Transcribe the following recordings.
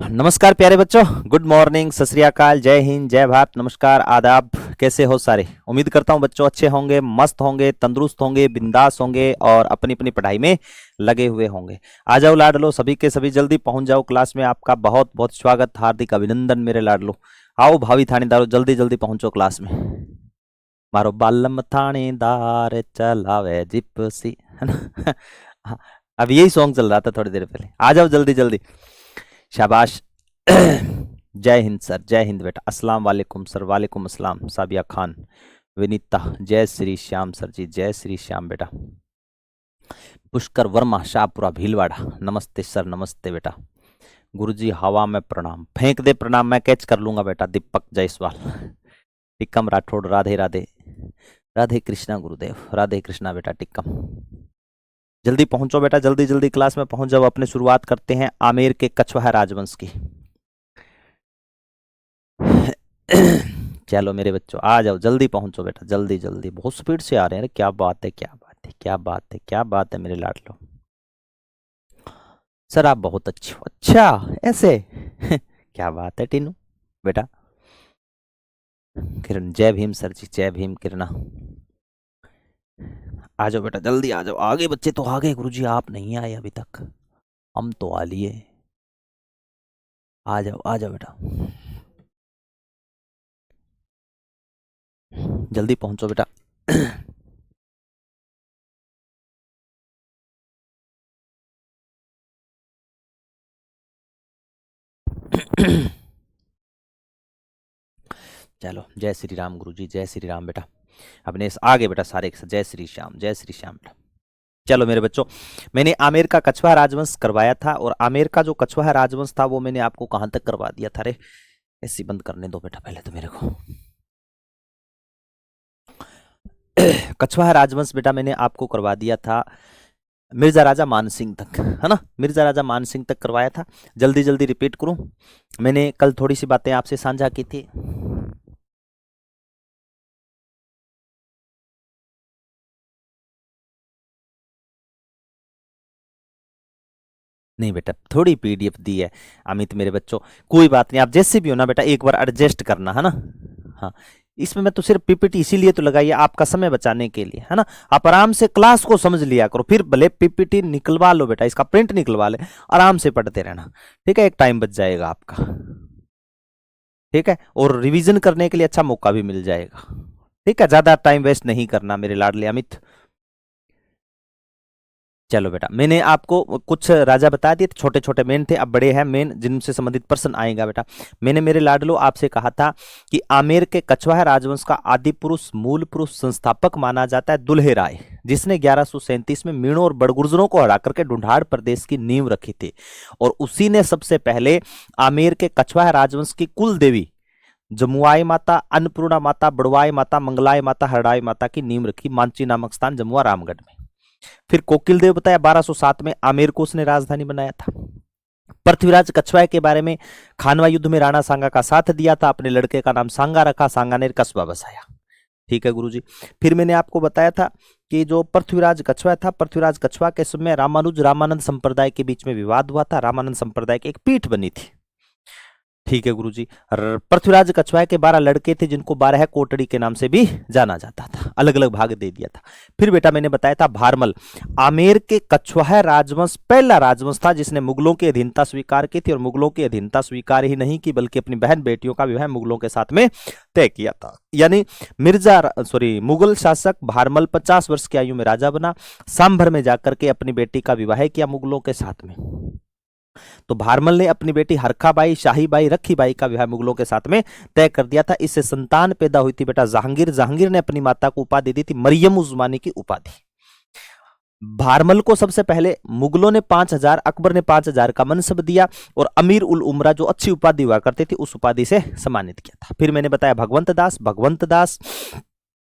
नमस्कार प्यारे बच्चों, गुड मॉर्निंग, सत श्री अकाल, जय हिंद, जय भारत, नमस्कार, आदाब। कैसे हो सारे? उम्मीद करता हूँ बच्चों अच्छे होंगे, मस्त होंगे, तंदुरुस्त होंगे, बिंदास होंगे और अपनी अपनी पढ़ाई में लगे हुए होंगे। आ जाओ लाडलो, सभी के सभी जल्दी पहुंच जाओ क्लास में। आपका बहुत बहुत स्वागत, हार्दिक अभिनंदन मेरे लाडलो। आओ भावी थानेदारों, जल्दी जल्दी पहुंचो क्लास में। मारो बालम थानेदार चलावे जिप्सी, है ना? हाँ, अब यही सॉन्ग चल रहा था थोड़ी देर पहले। आ जाओ जल्दी जल्दी, शाबाश। जय हिंद सर, जय हिंद बेटा। अस्सलाम वालेकुम सर, वालेकुम अस्सलाम। साबिया खान, विनीता, जय श्री श्याम सर जी, जय श्री श्याम बेटा। पुष्कर वर्मा, शाहपुरा भीलवाड़ा, नमस्ते सर, नमस्ते बेटा। गुरुजी हवा में प्रणाम, फेंक दे प्रणाम, मैं कैच कर लूंगा बेटा। दीपक जायसवाल, टिक्कम राठौड़, राधे राधे, राधे कृष्णा गुरुदेव, राधे कृष्णा बेटा टिक्कम। जल्दी पहुंचो बेटा, जल्दी जल्दी क्लास में पहुंच जाओ। अपने शुरुआत करते हैं आमेर के कछवाहा राजवंश की। चलो मेरे बच्चों आ जाओ, जल्दी पहुंचो बेटा, जल्दी जल्दी। बहुत स्पीड से आ रहे हैं, क्या बात है, क्या बात है, क्या बात है, क्या बात है मेरे लाडलो। सर आप बहुत अच्छे हो। अच्छा ऐसे? क्या बात है टीनू बेटा। किरण, जय भीम सर जी, जय भीम किरणा। आ जाओ बेटा, जल्दी आ जाओ। आगे बच्चे तो आ गए गुरुजी, आप नहीं आए अभी तक। हम तो आ लिए। आ जाओ, आ जाओ बेटा, जल्दी पहुंचो बेटा। चलो, जय श्री राम गुरुजी, जय श्री राम बेटा। अपने आगे बेटा सारे एक साथ, जय श्री श्याम, जय श्री श्याम बेटा। चलो मेरे बच्चों, मैंने आमेर का कछवाहा राजवंश करवाया था, और आमेर का जो कछवाहा राजवंश था वो मैंने आपको कहां तक करवा दिया था रे? ऐसी बंद करने दो बेटा पहले तो मेरे को। कछवाहा राजवंश बेटा मैंने आपको करवा दिया था मिर्जा राजा मानसिंह तक, है ना? मिर्जा राजा मानसिंह तक करवाया था। जल्दी जल्दी रिपीट करूं, मैंने कल थोड़ी सी बातें आपसे साझा की थी। नहीं बेटा, थोड़ी पीडीएफ दी है अमित मेरे बच्चों, कोई बात नहीं, आप जैसे भी हो ना बेटा एक बार एडजस्ट करना, है ना? हाँ, इसमें मैं तो सिर्फ पीपीटी इसीलिए तो लगाई है आपका समय बचाने के लिए, है ना? आप आराम से क्लास को समझ लिया करो, फिर भले पीपीटी निकलवा लो बेटा, इसका प्रिंट निकलवा ले, आराम से पढ़ते रहना, ठीक है? एक टाइम बच जाएगा आपका, ठीक है? और रिवीजन करने के लिए अच्छा मौका भी मिल जाएगा, ठीक है? ज्यादा टाइम वेस्ट नहीं करना मेरे लाडले अमित। चलो बेटा, मैंने आपको कुछ राजा बता दिए थे, छोटे छोटे मेन थे, अब बड़े हैं मेन जिनसे संबंधित प्रश्न आएगा बेटा। मैंने मेरे लाडलो आपसे कहा था कि आमेर के कछवाहा राजवंश का आदि पुरुष, मूल पुरुष, संस्थापक माना जाता है दुल्हे राय, जिसने 1137 में मीणों और बड़गुर्जरों को हरा करके ढूंढाड़ प्रदेश की नींव रखी थी, और उसी ने सबसे पहले आमेर के कछवाहा राजवंश की कुल देवी जमुआई माता, अन्नपूर्णा माता, बड़वाई माता, मंगलाई माता, हरड़ाई माता की नींव रखी मांची नामक स्थान जमुआ रामगढ़ में। फिर कोकिल देव बताया 1207 में आमेर को उसने राजधानी बनाया था। पृथ्वीराज कछवाहा के बारे में, खानवा युद्ध में राणा सांगा का साथ दिया था, अपने लड़के का नाम सांगा रखा, सांगा ने कस्बा बसाया, ठीक है गुरुजी। फिर मैंने आपको बताया था कि जो पृथ्वीराज कछवाहा था, पृथ्वीराज कछवाहा के समय रामानुज रामानंद संप्रदाय के बीच में विवाद हुआ था, रामानंद संप्रदाय की एक पीठ बनी थी, ठीक है गुरुजी। पृथ्वीराज कछवाहा के 12 लड़के थे, जिनको 12 कोटड़ी के नाम से भी जाना जाता था, अलग अलग भाग दे दिया था। फिर बेटा मैंने बताया था भारमल, आमेर के कछवाहा राजवंश पहला राजवंश था जिसने मुगलों की अधीनता स्वीकार की थी, और मुगलों की अधीनता स्वीकार ही नहीं की बल्कि अपनी बहन बेटियों का विवाह मुगलों के साथ में तय किया था। यानी मुगल शासक भारमल 50 वर्ष की आयु में राजा बना, सांभर में जाकर के अपनी बेटी का विवाह किया मुगलों के साथ में। तो भारमल ने अपनी बेटी हरखाबाई, शाहीबाई, रखीबाई का विवाह मुगलों के साथ में तय कर दिया था। इससे संतान पैदा हुई थी बेटा जहांगीर। जहांगीर ने अपनी माता को उपाधि दी थी मरियम उज़्मानी की उपाधि। भारमल को सबसे पहले मुगलों ने 5000, अकबर ने 5000 का मनसब दिया, और अमीर उल उमरा जो अच्छी उपाधि हुआ करती थी उस उपाधि से सम्मानित किया था। फिर मैंने बताया भगवंत दास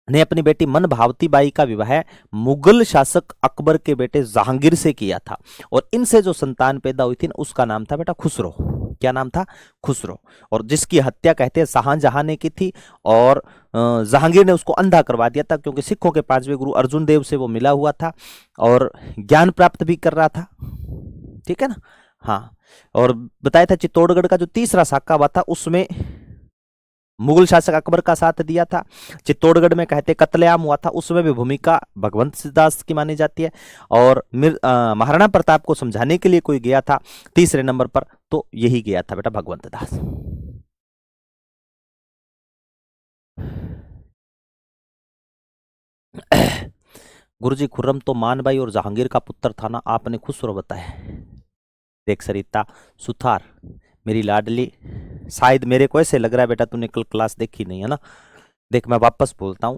ने अपनी बेटी मन भावती बाई का विवाह मुगल शासक अकबर के बेटे जहांगीर से किया था, और इनसे जो संतान पैदा हुई थी उसका नाम था बेटा खुसरो। क्या नाम था? खुसरो। और जिसकी हत्या कहते हैं शाहजहां ने की थी, और जहांगीर ने उसको अंधा करवा दिया था, क्योंकि सिखों के 5वें गुरु अर्जुन देव से वो मिला हुआ था और ज्ञान प्राप्त भी कर रहा था, ठीक है ना? हाँ, और बताया था चित्तौड़गढ़ का जो तीसरा साका हुआ था उसमें मुगल शासक अकबर का साथ दिया था। चित्तौड़गढ़ में कहते कत्लेआम हुआ था, उसमें भी भूमिका भगवंत दास की मानी जाती है। और महाराणा प्रताप को समझाने के लिए कोई गया था तीसरे नंबर पर, तो यही गया था बेटा भगवंत दास। गुरुजी खुर्रम तो मान भाई और जहांगीर का पुत्र था ना, आपने खुसरो बताया। देख सरिता सुथार मेरी लाडली, शायद मेरे को ऐसे लग रहा है बेटा तूने कल क्लास देखी नहीं है ना। देख मैं वापस बोलता हूं,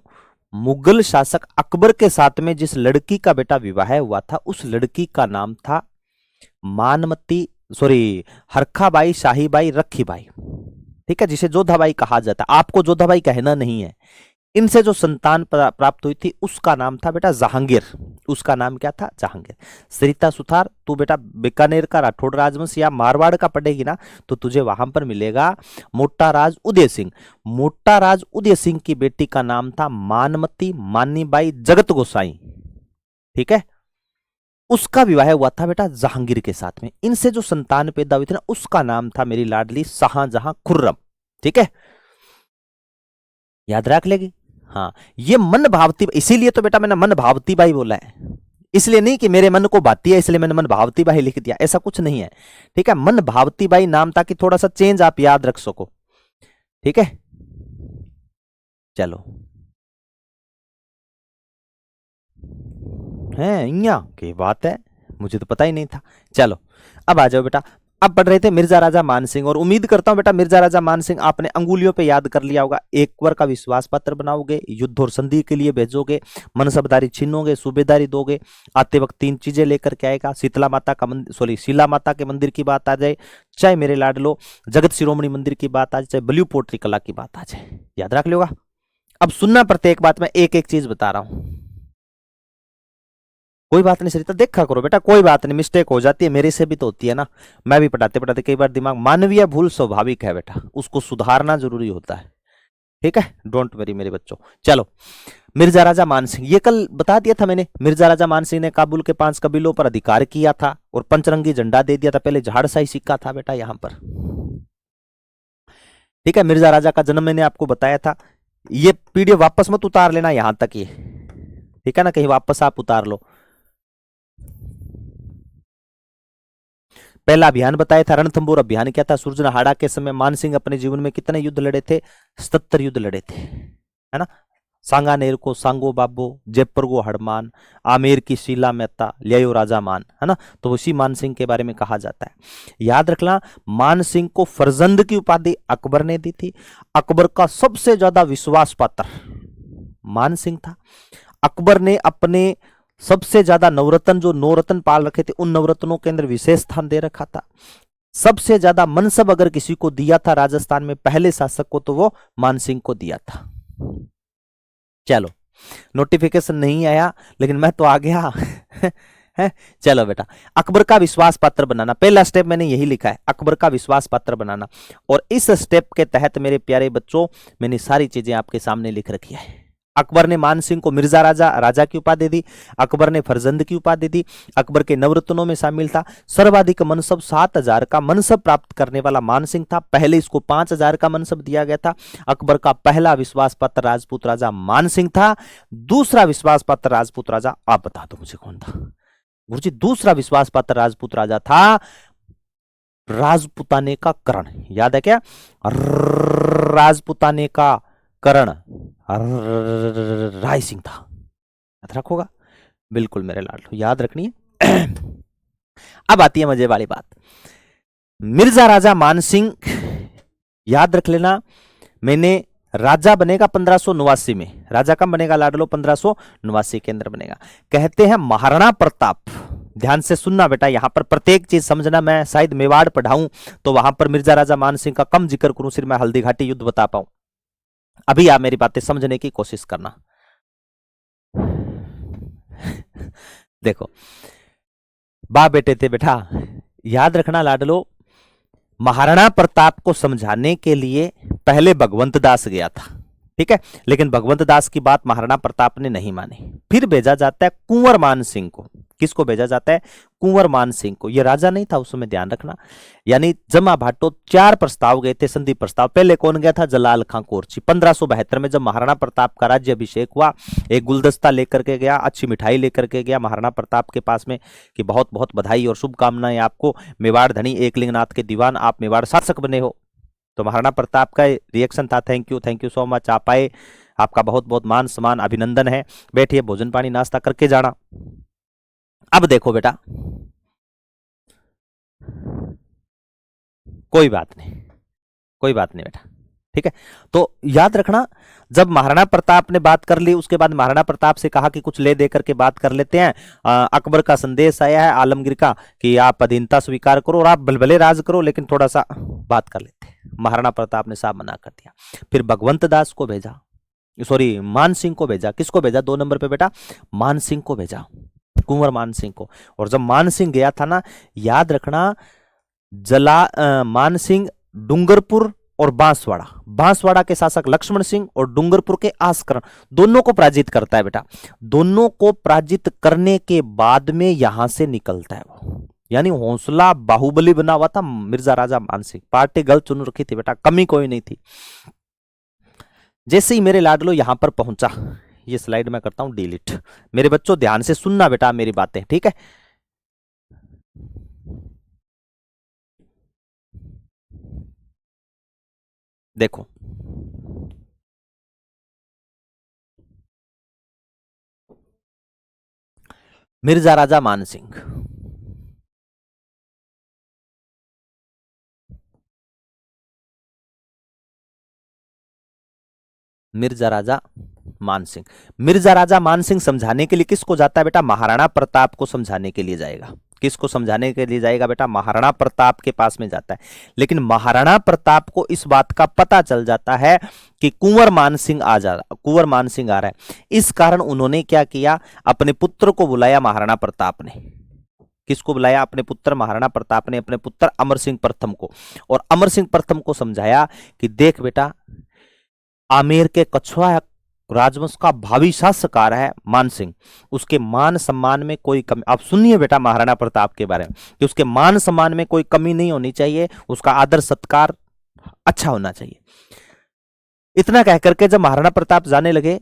मुगल शासक अकबर के साथ में जिस लड़की का बेटा विवाह हुआ था उस लड़की का नाम था मानमती, सॉरी हरखाबाई शाहीबाई रखीबाई, ठीक है, जिसे जोधाबाई कहा जाता। आपको जोधाबाई कहना नहीं है। इनसे जो संतान प्राप्त हुई थी उसका नाम था बेटा जहांगीर। उसका नाम क्या था? जहांगीर। सरिता सुथार तू बेटा बीकानेर का राठौड़ राजवंश या मारवाड़ का पढ़ेगी ना तो तुझे वहां पर मिलेगा मोटा राज उदय सिंह। मोटा राज उदय सिंह की बेटी का नाम था मानमती मानीबाई जगत गोसाई, ठीक है। उसका विवाह हुआ था बेटा जहांगीर के साथ में। इनसे जो संतान पैदा हुई थी ना उसका नाम था मेरी लाडली शाहजहां खुर्रम, ठीक है, याद रख लेगी। हाँ, ये मन भावती, इसीलिए तो बेटा मैंने मन भावती बाई बोला है, इसलिए नहीं कि मेरे मन को भाती है इसलिए मैंने मन भावती बाई लिख दिया, ऐसा कुछ नहीं है, ठीक है। मन भावती बाई नाम ताकि थोड़ा सा चेंज आप याद रख सको, ठीक है। चलो है इया की बात है, मुझे तो पता ही नहीं था। चलो अब आ जाओ बेटा, अब पढ़ रहे थे मिर्जा राजा मानसिंह, और उम्मीद करता हूं बेटा मिर्जा राजा मानसिंह आपने अंगुलियों पे याद कर लिया होगा। एक बार का विश्वास पत्र बनाओगे, युद्ध और संधि के लिए भेजोगे, मनसबदारी छीनोगे, सूबेदारी दोगे, आते वक्त 3 चीजें लेकर के आएगा। शीतला माता का मंदिर, सॉरी शीला माता के मंदिर की बात आ जाए, चाहे मेरे लाडलो जगत शिरोमणि मंदिर की बात आ जाए, चाहे ब्लू पोट्री कला की बात आ जाए, याद रख लोगा। अब सुनना प्रत्येक बात, मैं एक एक चीज बता रहा हूं, कोई बात नहीं सरिता, देखा करो बेटा, कोई बात नहीं, मिस्टेक हो जाती है, मेरे से भी तो होती है ना। मैं भी पढ़ाते पढ़ाते कई बार दिमाग, मानवीय भूल स्वाभाविक है बेटा, उसको सुधारना जरूरी होता है, ठीक है, डोंट वरी मेरे बच्चों। चलो मिर्जा राजा मानसिंह, ये कल बता दिया था मैंने। मिर्जा राजा मानसिंह ने काबुल के 5 कबीलों पर अधिकार किया था और पंचरंगी झंडा दे दिया था। पहले झाड़साई सिक्का था बेटा यहां पर, ठीक है। मिर्जा राजा का जन्म मैंने आपको बताया था। ये पीडीएफ वापस मत उतार लेना यहां तक, ये ठीक है ना, कहीं वापस आप उतार लो। पहला अभियान बताया था रणथंबोर अभियान, क्या था? सुरजनहाड़ा के समय मानसिंह अपने जीवन में कितने युद्ध लड़े थे? 77 युद्ध लड़े थे, है ना। सांगानेर को सांगो बाबो, जयपुर को हड़मान, आमेर की शीला मेहता, लियो राजा मान, है ना। तो उसी मानसिंह के बारे में कहा जाता है। याद रखना, मानसिंह को फरजंद की उपाधि अकबर ने दी थी। अकबर का सबसे ज्यादा विश्वास पात्र मानसिंह था। अकबर ने अपने सबसे ज्यादा नवरत्न, जो 9 रत्न पाल रखे थे, उन नवरत्नों के अंदर विशेष स्थान दे रखा था। सबसे ज्यादा मनसब अगर किसी को दिया था राजस्थान में पहले शासक को, तो वो मानसिंह को दिया था। चलो नोटिफिकेशन नहीं आया लेकिन मैं तो आ गया है। चलो बेटा, अकबर का विश्वास पात्र बनाना, पहला स्टेप मैंने यही लिखा है, अकबर का विश्वास पात्र बनाना। और इस स्टेप के तहत मेरे प्यारे बच्चों मैंने सारी चीजें आपके सामने लिख रखी है। अकबर ने मानसिंह को मिर्जा राजा, राजा की उपाधि दी। अकबर ने फरजंद की उपाधि दी। अकबर के नवरत्नों में शामिल था। सर्वाधिक मनसब 7000 का मनसब प्राप्त करने वाला मानसिंह था। पहले इसको 5000 का मनसब दिया गया था। अकबर का पहला विश्वास पात्र राजपूत राजा मानसिंह था। दूसरा विश्वास पात्र राजपूत राजा, आप बता दो मुझे कौन था गुरुजी? दूसरा विश्वास पात्र राजपूत राजा था राजपुताने का करण। याद है क्या? राजपुताने का करण राय सिंह था। याद रखोगा? बिल्कुल मेरे लाडलो, याद रखनी है। अब आती है मजे वाली बात। मिर्जा राजा मानसिंह, याद रख लेना, मैंने राजा बनेगा 1589 में। राजा कब बनेगा लाडलो? 1589 के अंदर बनेगा। कहते हैं महाराणा प्रताप, ध्यान से सुनना बेटा, यहां पर प्रत्येक चीज समझना। मैं शायद मेवाड़ पढ़ाऊं तो वहां पर मिर्जा राजा मानसिंह का कम जिक्र करूं, सिर्फ मैं हल्दी घाटी युद्ध बता पाऊं। अभी आप मेरी बातें समझने की कोशिश करना। देखो बाप बेटे थे बेटा, याद रखना लाडलो, महाराणा प्रताप को समझाने के लिए पहले भगवंत दास गया था, ठीक है, लेकिन भगवंत दास की बात महाराणा प्रताप ने नहीं मानी। फिर भेजा जाता है कुंवर मान सिंह को। किसको भेजा जाता है? कुंवर मान सिंह को। ये राजा नहीं था उस समय, ध्यान रखना। यानी जमा भाटो 4 प्रस्ताव गए थे, संधि प्रस्ताव। पहले कौन गया था? जलाल खां कोरची। 1572 में जब महाराणा प्रताप का राज्य अभिषेक हुआ, एक गुलदस्ता लेकर के गया, अच्छी मिठाई लेकर के गया महाराणा प्रताप के पास में कि बहुत बहुत बधाई और शुभकामनाएं आपको, मेवाड़ धनी एकलिंगनाथ के दीवान, आप मेवाड़ शासक बने हो। तो महाराणा प्रताप का रिएक्शन था, थैंक यू सो मच, आप आए, आपका बहुत बहुत मान सम्मान, अभिनंदन है, बैठिए, भोजन पानी नाश्ता करके जाना। अब देखो बेटा, कोई बात नहीं, कोई बात नहीं बेटा, ठीक है। तो याद रखना, जब महाराणा प्रताप ने बात कर ली, उसके बाद महाराणा प्रताप से कहा कि कुछ ले दे करके बात कर लेते हैं। अकबर का संदेश आया है आलमगीर का कि आप अधीनता स्वीकार करो और आप भले राज करो, लेकिन थोड़ा सा बात कर लेते हैं। महाराणा प्रताप ने साफ मना कर दिया। फिर भगवंत दास को भेजा, सॉरी मान सिंह को भेजा। किसको भेजा? 2 नंबर पे बेटा, मान सिंह को भेजा, कुंवर मान सिंह को। और जब मान सिंह गया था ना, याद रखना, मान सिंह डूंगरपुर और बांसवाड़ा के शासक लक्ष्मण सिंह और डूंगरपुर के आस्करण, दोनों को पराजित करता है बेटा। दोनों को पराजित करने के बाद में यहां से निकलता है वो। यानी हौसला बाहुबली बना हुआ था मिर्जा राजा मान सिंह। पार्टी गलत चुन रखी थी बेटा, कमी कोई नहीं थी। जैसे ही मेरे लाडलो यहां पर पहुंचा, ये स्लाइड मैं करता हूं डिलीट। मेरे बच्चों ध्यान से सुनना बेटा मेरी बातें, ठीक है। देखो, मिर्जा राजा मान सिंह, मिर्जा राजा मान सिंह। मिर्जा राजा मान सिंह समझाने के लिए किसको जाता है बेटा? महाराणा प्रताप को समझाने के लिए जाएगा। किसको समझाने के लिए जाएगा बेटा? महाराणा प्रताप के पास में जाता है। लेकिन महाराणा प्रताप को इस बात का पता चल जाता है कि कुंवर मान सिंह आ रहा है। इस कारण उन्होंने क्या किया? अपने पुत्र को बुलाया महाराणा प्रताप ने। किसको बुलाया? अपने पुत्र महाराणा प्रताप ने अपने पुत्र अमर सिंह प्रथम को। और अमर सिंह प्रथम को समझाया कि देख बेटा, आमेर के कछुआ राजवंश का भावी शासक आ रहा है मान सिंह, उसके मान सम्मान में कोई कमी, आप सुनिए बेटा महाराणा प्रताप के बारे में, कि उसके मान सम्मान में कोई कमी नहीं होनी चाहिए, उसका आदर सत्कार अच्छा होना चाहिए। इतना कह करके जब महाराणा प्रताप जाने लगे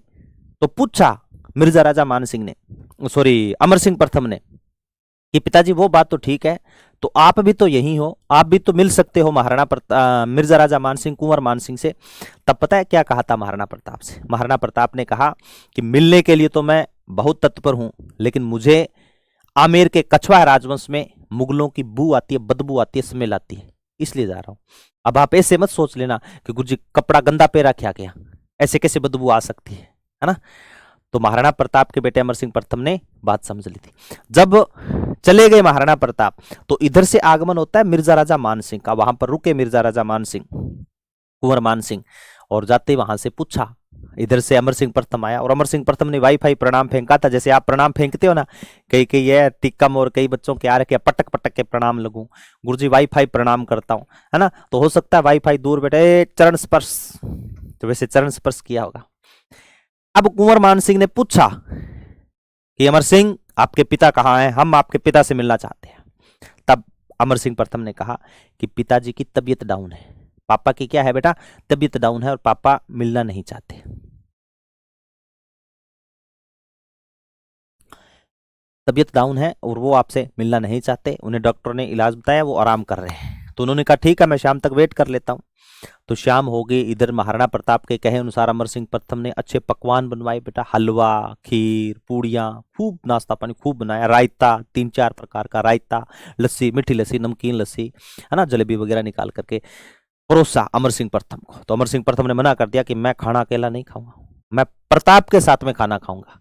तो पूछा मिर्जा राजा मान सिंह ने, सॉरी अमर सिंह प्रथम ने, कि पिताजी वो बात तो ठीक है, तो आप भी तो यही हो, आप भी तो मिल सकते हो मिर्जा राजा मान सिंह कुंवर मान सिंह से। तब पता है क्या कहा था महाराणा प्रताप से? महाराणा प्रताप ने कहा कि मिलने के लिए तो मैं बहुत तत्पर हूं, लेकिन मुझे आमेर के कछवाहा राजवंश में मुगलों की बू आती है, बदबू आती है, स्मेल आती है, इसलिए जा रहा हूं। अब आप ऐसे मत सोच लेना कि गुरुजी कपड़ा गंदा पे रखा क्या, ऐसे कैसे बदबू आ सकती है ना। तो महाराणा प्रताप के बेटे अमर सिंह प्रथम ने बात समझ ली थी। जब चले गए महाराणा प्रताप, तो इधर से आगमन होता है मिर्जा राजा मान सिंह का। वहां पर रुके मिर्जा राजा मान सिंह, कुंवर मान सिंह, और जाते वहां से पूछा। इधर से अमर सिंह प्रथम आया, और अमर सिंह प्रथम ने वाईफाई प्रणाम फेंका था, जैसे आप प्रणाम फेंकते हो ना, कई ये टिक्कम और कई बच्चों के आ रखे पटक पटक के प्रणाम लगूं, गुरुजी वाईफाई प्रणाम करता हूं, है ना। तो हो सकता है वाईफाई दूर बैठे, चरण स्पर्श, तो वैसे चरण स्पर्श किया होगा। अब कुंवर मान सिंह ने पूछा कि अमर सिंह आपके पिता कहाँ हैं, हम आपके पिता से मिलना चाहते हैं। तब अमर सिंह प्रथम ने कहा कि पिताजी की तबीयत डाउन है। पापा की क्या है बेटा? तबीयत डाउन है और पापा मिलना नहीं चाहते। तबीयत डाउन है और वो आपसे मिलना नहीं चाहते, उन्हें डॉक्टर ने इलाज बताया, वो आराम कर रहे हैं। तो उन्होंने कहा ठीक है, मैं शाम तक वेट कर लेता हूँ। तो शाम हो गई। इधर महाराणा प्रताप के कहे अनुसार अमर सिंह प्रथम ने अच्छे पकवान बनवाए बेटा, हलवा, खीर, पूड़ियाँ, खूब नाश्ता पानी खूब बनाया, रायता, 3-4 प्रकार का रायता, लस्सी, मीठी लस्सी, नमकीन लस्सी, है ना, जलेबी वगैरह निकाल करके परोसा अमर सिंह प्रथम को। तो अमर सिंह प्रथम ने मना कर दिया कि मैं खाना अकेला नहीं खाऊंगा, मैं प्रताप के साथ में खाना खाऊंगा।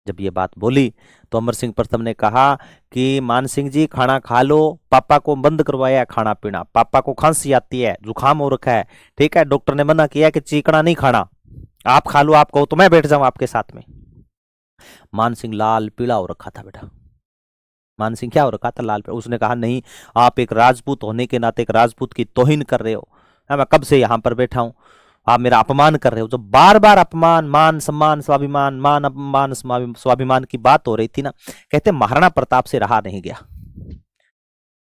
जब ये बात बोली तो अमर सिंह प्रथम ने कहा कि मान सिंह जी खाना खा लो, पापा को बंद करवाया है खाना पीना, पापा को खांसी आती है, जुकाम हो रखा है, ठीक है, डॉक्टर ने मना किया कि चीकना नहीं खाना, आप खा लो, आप कहो तो मैं बैठ जाऊं आपके साथ में। मान सिंह लाल पीला हो रखा था बेटा, मान सिंह क्या हो रखा था? लाल पीला। उसने कहा नहीं, आप एक राजपूत होने के नाते एक राजपूत की तौहीन कर रहे हो, मैं कब से यहां पर बैठा हूं, आप मेरा अपमान कर रहे हो। जब बार बार अपमान, मान सम्मान, स्वाभिमान, मान अपमान स्वाभिमान की बात हो रही थी ना, कहते महाराणा प्रताप से रहा नहीं गया।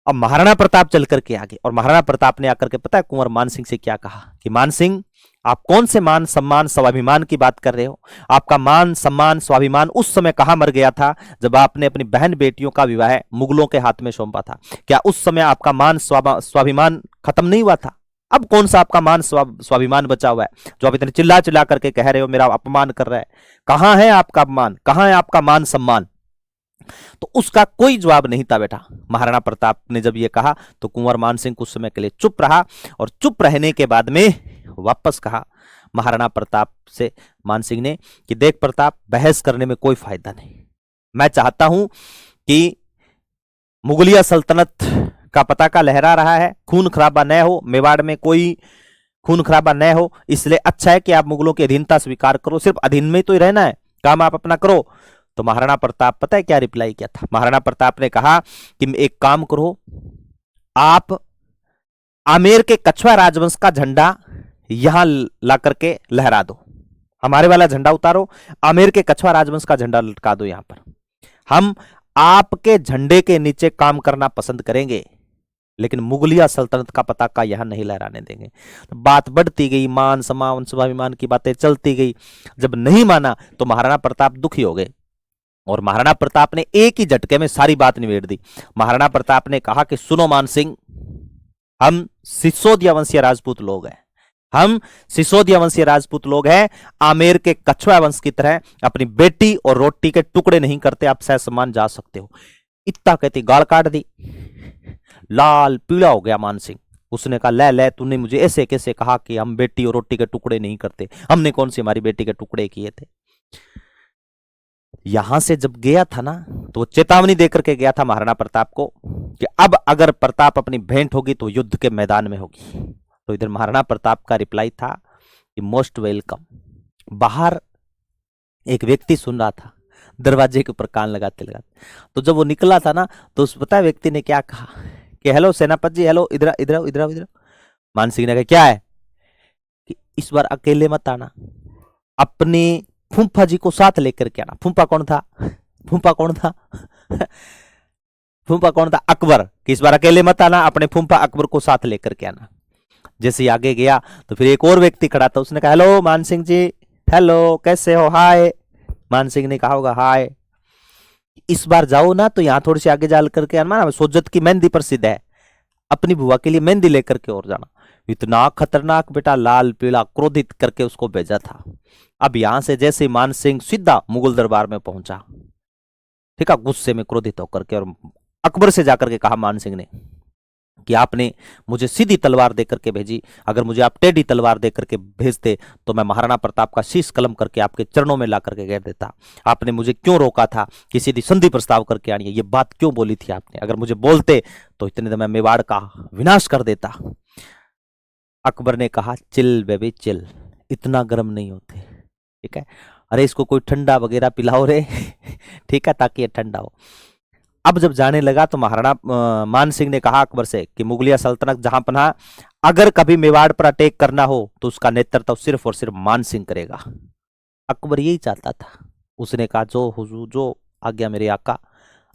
अब महाराणा प्रताप चल करके आगे, और महाराणा प्रताप ने आकर के पता है कुंवर मान सिंह से क्या कहा कि मान सिंह, आप कौन से मान सम्मान स्वाभिमान की बात कर रहे हो? आपका मान सम्मान स्वाभिमान उस समय कहां मर गया था जब आपने अपनी बहन बेटियों का विवाह मुगलों के हाथ में सौंपा था? क्या उस समय आपका मान स्वाभिमान खत्म नहीं हुआ था? अब कौन सा आपका मान स्वाभिमान बचा हुआ है जो आप इतने चिल्ला चिल्ला करके कह रहे हो मेरा अपमान कर रहा है? कहां है आपका अपमान, कहां है आपका मान सम्मान? तो उसका कोई जवाब नहीं था बेटा। महाराणा प्रताप ने जब ये कहा तो कुंवर मान सिंह कुछ समय के लिए चुप रहा, और चुप रहने के बाद में वापस कहा महाराणा प्रताप से मान सिंह ने कि देख प्रताप, बहस करने में कोई फायदा नहीं। मैं चाहता हूं कि मुगलिया सल्तनत का पताका लहरा रहा है, खून खराबा न हो, मेवाड़ में कोई खून खराबा न हो, इसलिए अच्छा है कि आप मुगलों की अधीनता स्वीकार करो, सिर्फ अधीन में तो ही रहना है, काम आप अपना करो। तो महाराणा प्रताप पता है क्या रिप्लाई किया था? महाराणा प्रताप ने कहा कि एक काम करो, आप आमेर के कछवा राजवंश का झंडा यहां ला करके लहरा दो, हमारे वाला झंडा उतारो, आमेर के कछवा राजवंश का झंडा लटका दो यहां पर। हम आपके झंडे के नीचे काम करना पसंद करेंगे, लेकिन मुगलिया सल्तनत का पताका यहां नहीं लहराने देंगे। तो बात बढ़ती गई, मान सम्मान स्वाभिमान की बातें चलती गई। जब नहीं माना तो महाराणा प्रताप दुखी हो गए, और महाराणा प्रताप ने एक ही झटके में सारी बात निबेड़ दी। महाराणा प्रताप ने कहा कि सुनो मान सिंह, हम सिसोदिया वंशीय राजपूत लोग हैं, हम सिसोदिया वंशीय राजपूत लोग हैं, आमेर के कछवा वंश की तरह अपनी बेटी और रोटी के टुकड़े नहीं करते, आप सहसम्मान जा सकते हो। इतना कहती गाल काट दी, लाल पीला हो गया मान सिंह। उसने कहा ले ले, तूने मुझे ऐसे कैसे कहा कि हम बेटी और रोटी के टुकड़े नहीं करते? हमने कौन सी हमारी बेटी के टुकड़े किए थे? यहां से जब गया था ना तो वो चेतावनी देकर के गया था महाराणा प्रताप को कि अब अगर प्रताप अपनी भेंट होगी तो युद्ध के मैदान में होगी। तो इधर महाराणा प्रताप का रिप्लाई था कि मोस्ट वेलकम। बाहर एक व्यक्ति सुन रहा था, दरवाजे के ऊपर कान लगाते लगाते। तो जब वो निकला था ना तो उस पता व्यक्ति ने क्या कहा कि हेलो सेनापति जी, हेलो, इधर इधर इधर इधर। मान सिंह ने कहा क्या है कि इस बार अकेले मत आना, अपनी फूफा जी को साथ लेकर के आना। फूफा कौन था? फूफा कौन था? फूफा कौन था? अकबर। कि इस बार अकेले मत आना, अपने फूफा अकबर को साथ लेकर के आना। जैसे आगे गया तो फिर एक और व्यक्ति खड़ा था, उसने कहा हेलो मान सिंह जी, हेलो, कैसे हो, हाय। मान सिंह ने कहा होगा हाय। इस बार जाओ ना तो यहां थोड़ी सी आगे जा करके आना, सोजत की मेहंदी प्रसिद्ध है, अपनी बुआ के लिए मेहंदी लेकर के और जाना। इतना खतरनाक बेटा, लाल पीला क्रोधित करके उसको भेजा था। अब यहां से जैसे मान सिंह सीधा मुगल दरबार में पहुंचा, ठीक है, गुस्से में क्रोधित होकर के, और अकबर से जाकर के कहा मान सिंह ने कि आपने मुझे सीधी तलवार देकर के भेजी, अगर मुझे आप टेढ़ी तलवार देकर के भेजते तो मैं महाराणा प्रताप का शीश कलम करके आपके चरणों में ला करके घेर देता। आपने मुझे क्यों रोका था कि सीधी संधि प्रस्ताव करके आनी है? ये बात क्यों बोली थी आपने? अगर मुझे बोलते तो इतने दिन मैं मेवाड़ का विनाश कर देता। अकबर ने कहा चिल बेबी चिल, इतना गर्म नहीं होते, ठीक है, अरे इसको कोई ठंडा वगैरह पिलाओ रे ठीक है, ताकि ये ठंडा हो। अब जब जाने लगा तो महाराणा मान सिंह ने कहा अकबर से कि मुगलिया सल्तनत जहां पनाह, अगर कभी मेवाड़ पर अटैक करना हो तो उसका नेतृत्व सिर्फ और सिर्फ मान सिंह करेगा। अकबर यही चाहता था। उसने कहा जो हुजूर, जो आज्ञा मेरे आका,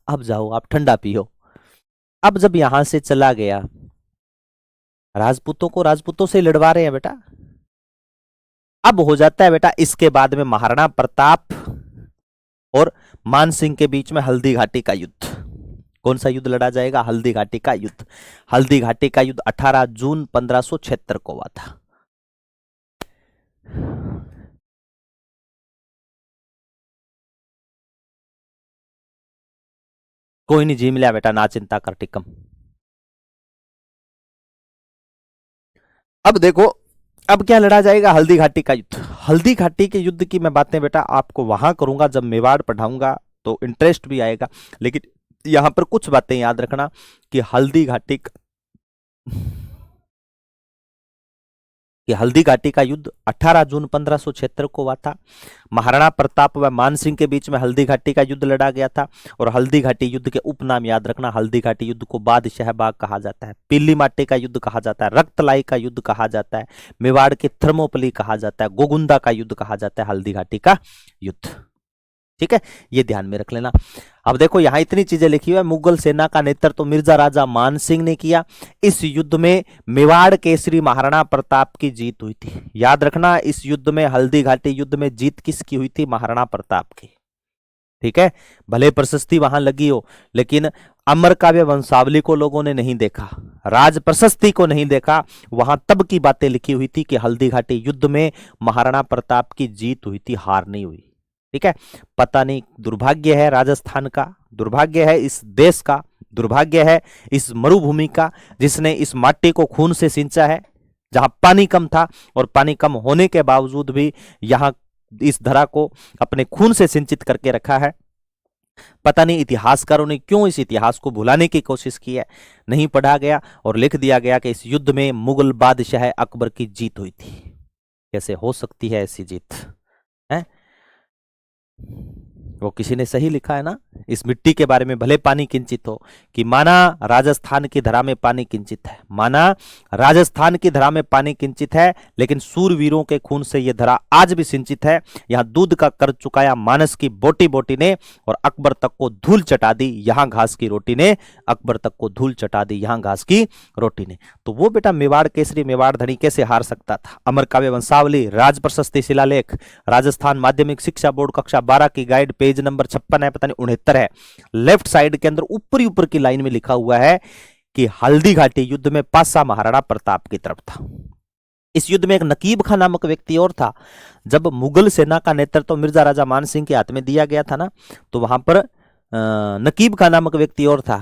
अब जाओ आप ठंडा पियो। अब जब यहां से चला गया, राजपूतों को राजपूतों से लड़वा रहे हैं बेटा। अब हो जाता है बेटा इसके बाद में महाराणा प्रताप और मान सिंह के बीच में हल्दी घाटी का युद्ध। कौन सा युद्ध लड़ा जाएगा? हल्दी घाटी का युद्ध। हल्दी घाटी का युद्ध 18 जून 1576 को हुआ था। कोई नहीं, जी मिला बेटा, ना चिंता कर टिकम। अब देखो अब क्या लड़ा जाएगा? हल्दी घाटी का युद्ध। हल्दी घाटी के युद्ध की मैं बातें बेटा आपको वहां करूंगा जब मेवाड़ पढ़ाऊंगा, तो इंटरेस्ट भी आएगा। लेकिन यहां पर कुछ बातें याद रखना कि हल्दी घाटी कि हल्दी घाटी का युद्ध 18 जून 1576 को हुआ था। महाराणा प्रताप व मान सिंह के बीच में हल्दी घाटी का युद्ध लड़ा गया था। और हल्दी घाटी युद्ध के उपनाम याद रखना, हल्दी घाटी युद्ध को बादशाह बाग कहा जाता है, पीली माटी का युद्ध कहा जाता है, रक्तलाई का युद्ध कहा जाता है, मेवाड़ के थर्मोपली कहा जाता है, गोगुंदा का युद्ध कहा जाता है, हल्दी घाटी का युद्ध। ठीक है, ये ध्यान में रख लेना। अब देखो यहां इतनी चीजें लिखी हुई है। मुगल सेना का नेतृत्व तो मिर्जा राजा मान सिंह ने किया। इस युद्ध में मेवाड़ केसरी महाराणा प्रताप की जीत हुई थी। याद रखना, इस युद्ध में, हल्दी घाटी युद्ध में जीत किसकी हुई थी? महाराणा प्रताप की। ठीक है, भले प्रशस्ति वहां लगी हो, लेकिन अमर काव्य वंशावली को लोगों ने नहीं देखा, राज प्रशस्ति को नहीं देखा। वहां तब की बातें लिखी हुई थी कि हल्दी घाटी युद्ध में महाराणा प्रताप की जीत हुई थी, हार नहीं हुई। ठीक है, पता नहीं, दुर्भाग्य है राजस्थान का, दुर्भाग्य है इस देश का, दुर्भाग्य है इस मरुभूमि का, जिसने इस माटी को खून से सिंचा है, जहां पानी कम था और पानी कम होने के बावजूद भी यहां इस धरा को अपने खून से सिंचित करके रखा है। पता नहीं इतिहासकारों ने क्यों इस इतिहास को भुलाने की कोशिश की है, नहीं पढ़ा गया और लिख दिया गया कि इस युद्ध में मुगल बादशाह अकबर की जीत हुई थी। कैसे हो सकती है ऐसी जीत? है वो किसी ने सही लिखा है ना, इस मिट्टी के बारे में भले पानी किंचित हो, कि माना राजस्थान की धरा में पानी किंचित है, माना राजस्थान की धरा में पानी किंचित है, लेकिन सूरवीरों के खून से यह धरा आज भी सिंचित है। यहां दूध का कर चुकाया मानस की बोटी बोटी ने, और अकबर तक को धूल चटा दी यहां घास की रोटी ने, अकबर तक को धूल चटा दी यहां घास की रोटी ने। तो वो बेटा मेवाड़ केसरी मेवाड़ धनी कैसे हार सकता था? अमर काव्य वंशावली, राज प्रशस्ति शिलालेख, राजस्थान माध्यमिक शिक्षा बोर्ड कक्षा 12 की गाइड, पेज नंबर 56 है, पता नहीं 69 है, लेफ्ट साइड के अंदर ऊपरी ऊपर की लाइन में लिखा हुआ है कि हल्दी घाटी युद्ध में पासा महाराणा प्रताप की तरफ था। इस युद्ध में एक नकीब खां नामक व्यक्ति और था। जब मुगल सेना का नेतृत्व तो मिर्जा राजा मान सिंह के हाथ में दिया गया था ना, तो वहां पर नकीब खां नामक व्यक्ति और था।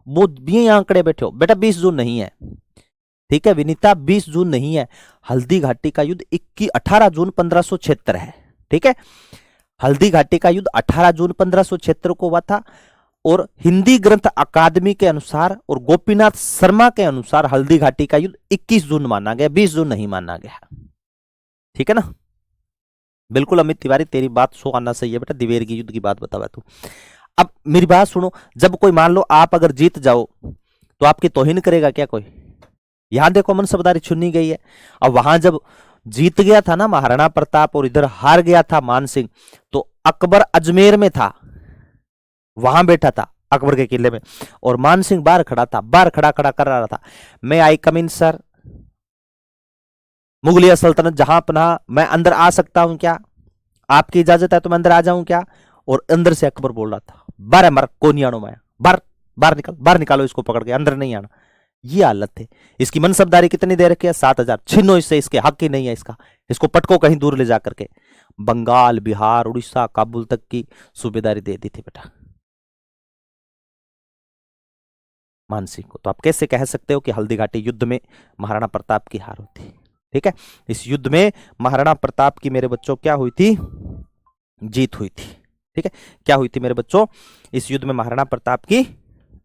वो भी यहां आंकड़े बैठे हो बेटा, 20 जून नहीं है। ठीक है विनीता, 20 जून नहीं है। हल्दी घाटी का युद्ध 18 जून 1576 है। ठीक है, हल्दी घाटी का युद्ध 18 जून 1576 को हुआ था। और हिंदी ग्रंथ अकादमी के अनुसार और गोपीनाथ शर्मा के अनुसार हल्दी घाटी का युद्ध 21 जून माना गया, 20 जून नहीं माना गया। ठीक है ना, बिल्कुल अमित तिवारी, तेरी बात सो आना सही है बेटा, दिवेर की युद्ध की बात बतावा तू। अब मेरी बात सुनो, जब कोई मान लो आप अगर जीत जाओ तो आपकी तौहीन करेगा क्या कोई? यहां देखो मनसबदारी चुनी गई है। अब वहां जब जीत गया था ना महाराणा प्रताप और इधर हार गया था मान सिंह, तो अकबर अजमेर में था, वहां बैठा था अकबर के किले में, और मान सिंह बाहर खड़ा था, बाहर खड़ा खड़ा कर रहा था, मैं आई कम इन सर, मुगलिया सल्तनत जहां पनाह, मैं अंदर आ सकता हूं क्या? आपकी इजाजत है तो मैं अंदर आ जाऊं क्या? और अंदर से अकबर बोल रहा था, बारह मर को नहीं आनो, मैं बाहर, बाहर निकल, बाहर निकालो इसको पकड़ के, अंदर नहीं आना। ये हालत है। इसकी मनसबदारी कितनी दे रखी है? 7000। छीनो इससे, इसके हक ही नहीं है इसका, इसको पटको कहीं दूर ले जाकर के। बंगाल, बिहार, उड़ीसा, काबुल तक की सूबेदारी दे दी थी बेटा मान सिंह को। तो आप कैसे कह सकते हो कि हल्दी घाटी युद्ध में महाराणा प्रताप की हार होती? ठीक है, इस युद्ध में महाराणा प्रताप की मेरे बच्चों क्या हुई थी? जीत हुई थी। ठीक है, क्या हुई थी मेरे बच्चों? इस युद्ध में महाराणा प्रताप की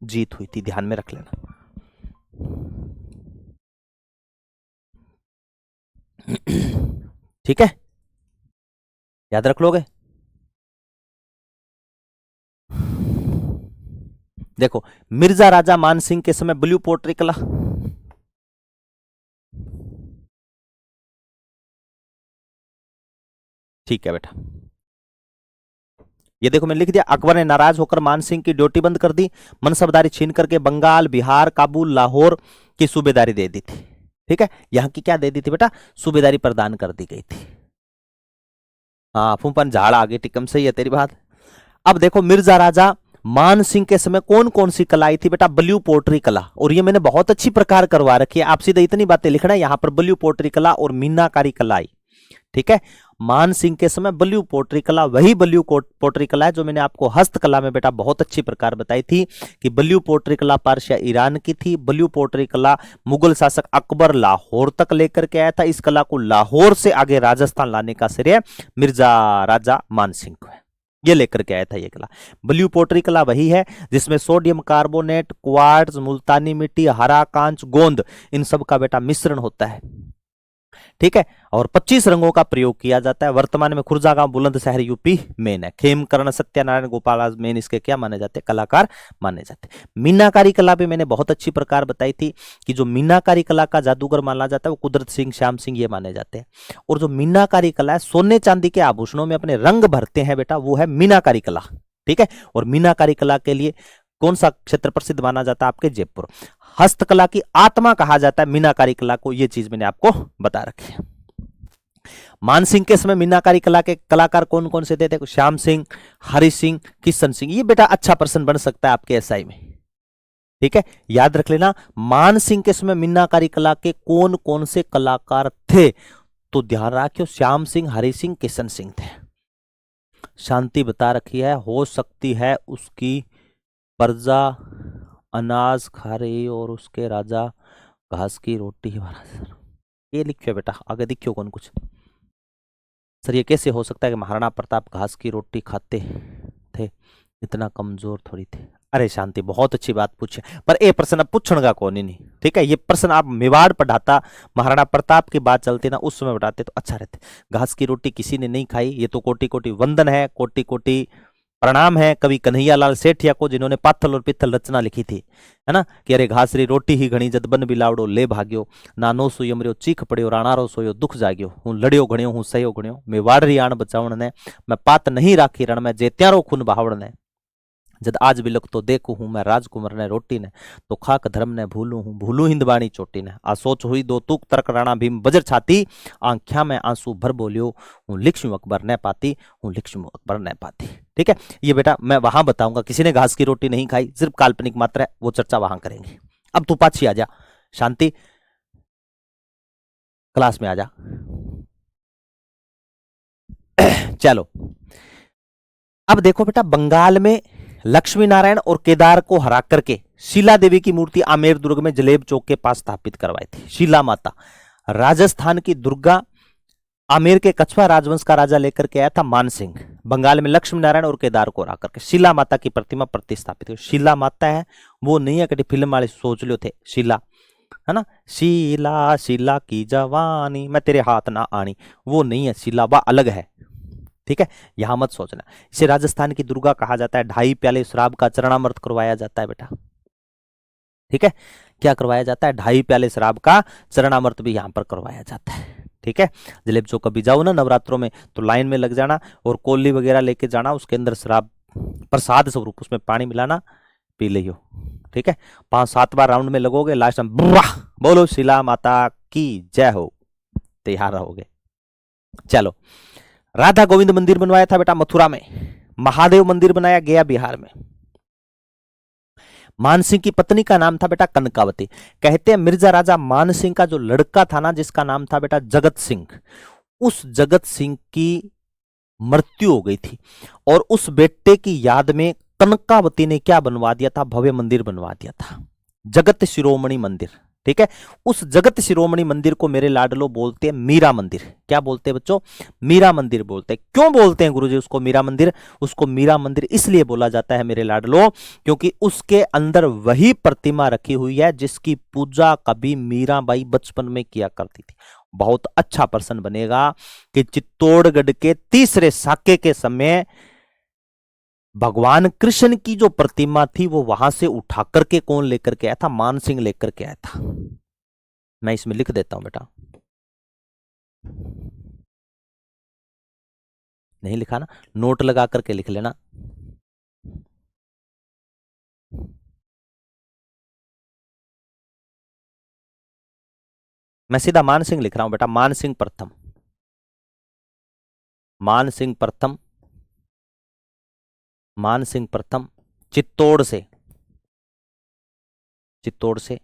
जीत हुई थी, ध्यान में रख लेना। ठीक है, याद रख लोगे? देखो, मिर्जा राजा मान सिंह के समय ब्लू पोट्री कला, ठीक है बेटा, ये देखो मैंने लिख दिया, अकबर ने नाराज होकर मान सिंह की ड्यूटी बंद कर दी, मनसबदारी छीन करके बंगाल, बिहार, काबुल, लाहौर की सूबेदारी दे दी थी। ठीक है, यहां की क्या दे दी थी बेटा? सूबेदारी प्रदान कर दी गई थी। हाँ फूफन झाड़ आगे, टिकम सही है तेरी बात। अब देखो मिर्जा राजा मान सिंह के समय कौन कौन सी कला आई थी बेटा? ब्लू पोट्री कला, और ये मैंने बहुत अच्छी प्रकार करवा रखी है, आप सीधे इतनी बातें लिखना है, यहां पर ब्लू पोट्री कला और मीनाकारी कला आई। ठीक है, मान सिंह के समय ब्लू पोट्री कला, वही ब्लू पोट्री कला है जो मैंने आपको हस्तकला में बेटा बहुत अच्छी प्रकार बताई थी कि ब्लू पोट्री कला पारसिया ईरान की थी। ब्लू पोट्री कला मुगल शासक अकबर लाहौर तक लेकर के आया था। इस कला को लाहौर से आगे राजस्थान लाने का श्रेय मिर्जा राजा मान सिंह को है, ये लेकर के आया था ये कला। ब्लू पोट्री कला वही है जिसमें सोडियम कार्बोनेट, क्वार्ट्ज, मुल्तानी मिट्टी, हरा कांच, गोंद, इन सब का बेटा मिश्रण होता है। ठीक है। और 25 रंगों का प्रयोग किया जाता है। वर्तमान में खुर्जा गांव बुलंदशहर यूपी मेन है। खेमकरण सत्यनारायण गोपाल मेन इसके क्या माने जाते हैं, कलाकार माने जाते हैं। मीनाकारी कला पे मैंने बहुत अच्छी प्रकार बताई थी कि जो मीनाकारी कला का जादूगर माना जाता है वो कुदरत सिंह, श्याम सिंह ये माने जाते हैं। और जो मीनाकारी कला है, सोने चांदी के आभूषणों में अपने रंग भरते हैं बेटा, वो है मीनाकारी कला। ठीक है। और मीनाकारी कला के लिए कौन सा क्षेत्र प्रसिद्ध माना जाता है, आपके जयपुर। हस्तकला की आत्मा कहा जाता है मीनाकारी कला को, यह चीज मैंने आपको बता रखी है। मानसिंह के समय मीनाकारी कला के कलाकार कौन कौन से थे, श्याम सिंह, हरि सिंह, किशन सिंह। ये बेटा अच्छा प्रश्न बन सकता है आपके एसआई में। ठीक है, याद रख लेना, मानसिंह के समय मीनाकारी कला के कौन कौन से कलाकार थे, तो ध्यान रखियो श्याम सिंह, हरि सिंह, किशन सिंह थे। शांति बता रखी है, हो सकती है उसकी प्रजा अनाज खा रही और उसके राजा घास की रोटी। ये लिखियो बेटा, आगे दिखियो कौन कुछ। सर ये कैसे हो सकता है कि महाराणा प्रताप घास की रोटी खाते थे, इतना कमजोर थोड़ी थे। अरे शांति, बहुत अच्छी बात पूछी, पर ये प्रश्न अब पूछने का कौन ही नहीं। ठीक है, ये प्रश्न आप मेवाड़ पढ़ाता, महाराणा प्रताप की बात चलती ना, उस समय बताते तो अच्छा रहते। घास की रोटी किसी ने नहीं खाई, ये तो कोटि कोटि वंदन है, कोटि कोटि प्रणाम है कवि कन्हैयालाल सेठिया को, जिन्होंने पाथल और पित्थल रचना लिखी थी, है ना, कि अरे घासरी रोटी ही घणी जद बन बिलावड़ो ले भाग्यो, नानो सो यमरियो चीख पड़ियो, राणारो सोयो दुख जाग्यो, हूँ लड़ियो घणियो हूँ सयो घणियो, मैं वाड़री आण बचावण ने, मैं पात नहीं राखी रण में, जे त्यारो खून बहावण ने, जद आज बिलक तो देखू हूं मैं राजकुमार ने रोटी ने, तो खाक धर्म ने भूलू हूं, भूलू हिंदवाणी चोटी ने, आ सोच हुई दो तूक तर्क राणा भीम बजर छाती, आंख्या में आंसू भर बोलियो, हूं लिक्ष्म अकबर ने पाती, हूं लिक्ष्म अकबर ने पाती। ठीक है, ये बेटा मैं वहां बताऊंगा, किसी ने घास की रोटी नहीं खाई, सिर्फ काल्पनिक मात्र है, वो चर्चा वहां करेंगे। अब तू पाछी आ जा, शांति क्लास में आ जा। चलो अब देखो बेटा, बंगाल में लक्ष्मी नारायण और केदार को हरा करके शीला देवी की मूर्ति आमेर दुर्ग में जलेब चौक के पास स्थापित करवाई थी, शीला माता। राजस्थान की दुर्गा आमेर के कछवा राजवंश का राजा लेकर के आया था मानसिंह। बंगाल में लक्ष्मी नारायण और केदार को हरा करके शीला माता की प्रतिमा प्रतिष्ठापित हुई। शीला माता है वो नहीं है कि फिल्म वाले सोच लो थे शीला, है ना, शीला शीला की जवानी मैं तेरे हाथ ना आनी, वो नहीं है शीला, वह अलग है। ठीक है, यहां मत सोचना। इसे राजस्थान की दुर्गा कहा जाता है। 2.5 प्याले शराब का चरणामृत करवाया जाता है बेटा। ठीक है, क्या करवाया जाता है, 2.5 प्याले शराब का चरणामृत भी यहां पर करवाया जाता है। ठीक है, जलेब चौक कभी जाओ ना नवरात्रों में तो लाइन में लग जाना और कोली वगैरह लेके जाना, उसके अंदर शराब प्रसाद स्वरूप उसमें पानी मिलाना, पी लियो। ठीक है, 5-7 बार राउंड में लगोगे, लास्ट में बोलो शीला माता की जय हो, तैयार रहोगे। चलो, राधा गोविंद मंदिर बनवाया था बेटा मथुरा में। महादेव मंदिर बनाया गया बिहार में। मानसिंह की पत्नी का नाम था बेटा कनकावती। कहते हैं मिर्जा राजा मानसिंह का जो लड़का था ना, जिसका नाम था बेटा जगत सिंह, उस जगत सिंह की मृत्यु हो गई थी और उस बेटे की याद में कनकावती ने क्या बनवा दिया था, भव्य मंदिर बनवा दिया था, जगत शिरोमणि मंदिर। ठीक है, उस जगत शिरोमणि मंदिर को मेरे लाडलो बोलते हैं मीरा मंदिर। क्या बोलते हैं बच्चों, मीरा मंदिर बोलते हैं। क्यों बोलते हैं गुरुजी उसको मीरा मंदिर, उसको मीरा मंदिर इसलिए बोला जाता है मेरे लाडलो, क्योंकि उसके अंदर वही प्रतिमा रखी हुई है जिसकी पूजा कभी मीराबाई बचपन में किया करती थी। बहुत अच्छा प्रश्न बनेगा कि चित्तौड़गढ़ के तीसरे साके के समय भगवान कृष्ण की जो प्रतिमा थी वो वहां से उठा करके कौन लेकर के आया था, मानसिंह लेकर के आया था। मैं इसमें लिख देता हूं बेटा, नहीं लिखा ना, नोट लगा करके लिख लेना। मैं सीधा मानसिंह लिख रहा हूं बेटा, मानसिंह प्रथम, मानसिंह प्रथम, मानसिंह प्रथम चित्तौड़ से, चित्तौड़ से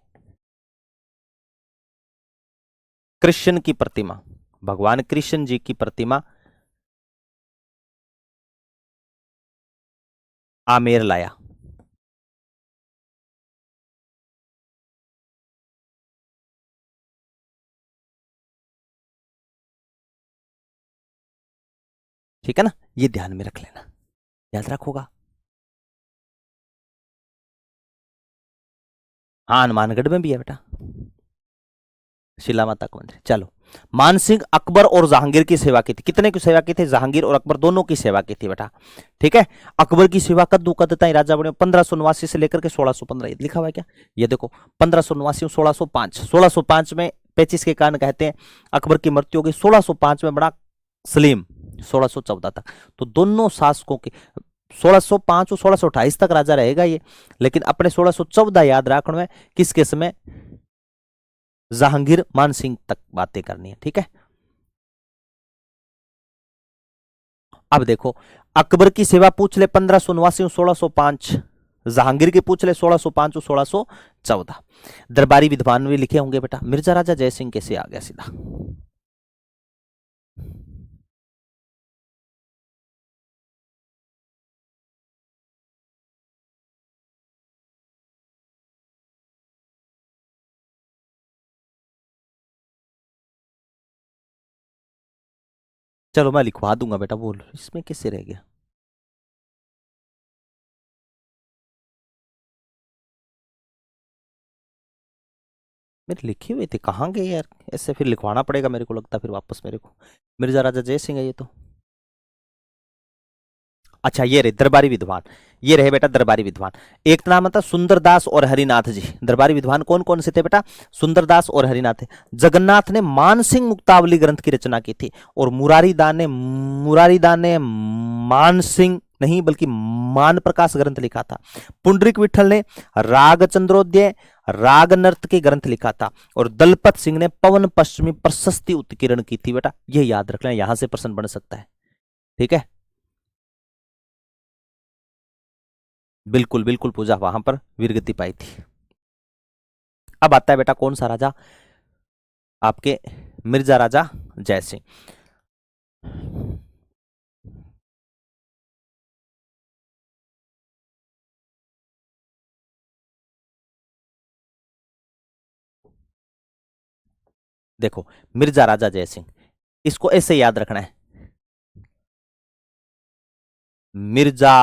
कृष्ण की प्रतिमा, भगवान कृष्ण जी की प्रतिमा आमेर लाया। ठीक है ना, ये ध्यान में रख लेना, याद रखोगा। हाँ, हनुमानगढ़ में भी है बेटा शिला माता का मंदिर। चलो मान सिंह अकबर और जहांगीर की सेवा की थी। कितने की सेवा की थी? जहांगीर और अकबर दोनों की सेवा की थी बेटा। ठीक है, अकबर की सेवा कद्दू कद ताई राजा बने 1589 से लेकर के 1615, लिखा हुआ है क्या? ये देखो 1589 1605, 1605 में 35 के कारण कहते हैं अकबर की मृत्यु होगी, 1605 में बड़ा सलीम 1614 तक। तो दोनों शासकों के 1605 और 1628 तक राजा रहेगा ये, लेकिन अपने 1614 याद रखना है, किसके समय? जहांगीर मानसिंह तक बातें करनी है। ठीक है, अब देखो अकबर की सेवा पूछ ले 1589 और 1605, जहांगीर की पूछ ले 1605 और 1614। दरबारी विद्वान भी लिखे होंगे बेटा। मिर्जा राजा जयसिंह कैसे आ गया सीधा? चलो मैं लिखवा दूंगा बेटा, बोल इसमें कैसे रह गया? मेरे लिखे हुए थे, कहाँ गए यार? ऐसे फिर लिखवाना पड़ेगा मेरे को लगता, फिर वापस मेरे को। मिर्जा राजा जय सिंह है ये तो। अच्छा ये रहे दरबारी विद्वान, ये रहे बेटा दरबारी विद्वान। एक नाम था सुंदरदास और हरिनाथ जी। दरबारी विद्वान कौन कौन से थे बेटा? सुंदरदास और हरिनाथ। जगन्नाथ ने मानसिंह मुक्तावली ग्रंथ की रचना की थी, और मुरारीदान ने मानसिंह नहीं बल्कि मान प्रकाश ग्रंथ लिखा था। पुंडरीक विठल ने राग चंद्रोदय राग नर्त के ग्रंथ लिखा था, और दलपत सिंह ने पवन पश्चिमी प्रशस्ति उत्कीर्ण की थी बेटा। ये याद रखना, यहां से प्रश्न बन सकता है। ठीक है, बिल्कुल बिल्कुल पूजा वहां पर वीरगति पाई थी। अब आता है बेटा कौन सा राजा? आपके मिर्जा राजा जयसिंह। देखो मिर्जा राजा जयसिंह, इसको ऐसे याद रखना है, मिर्जा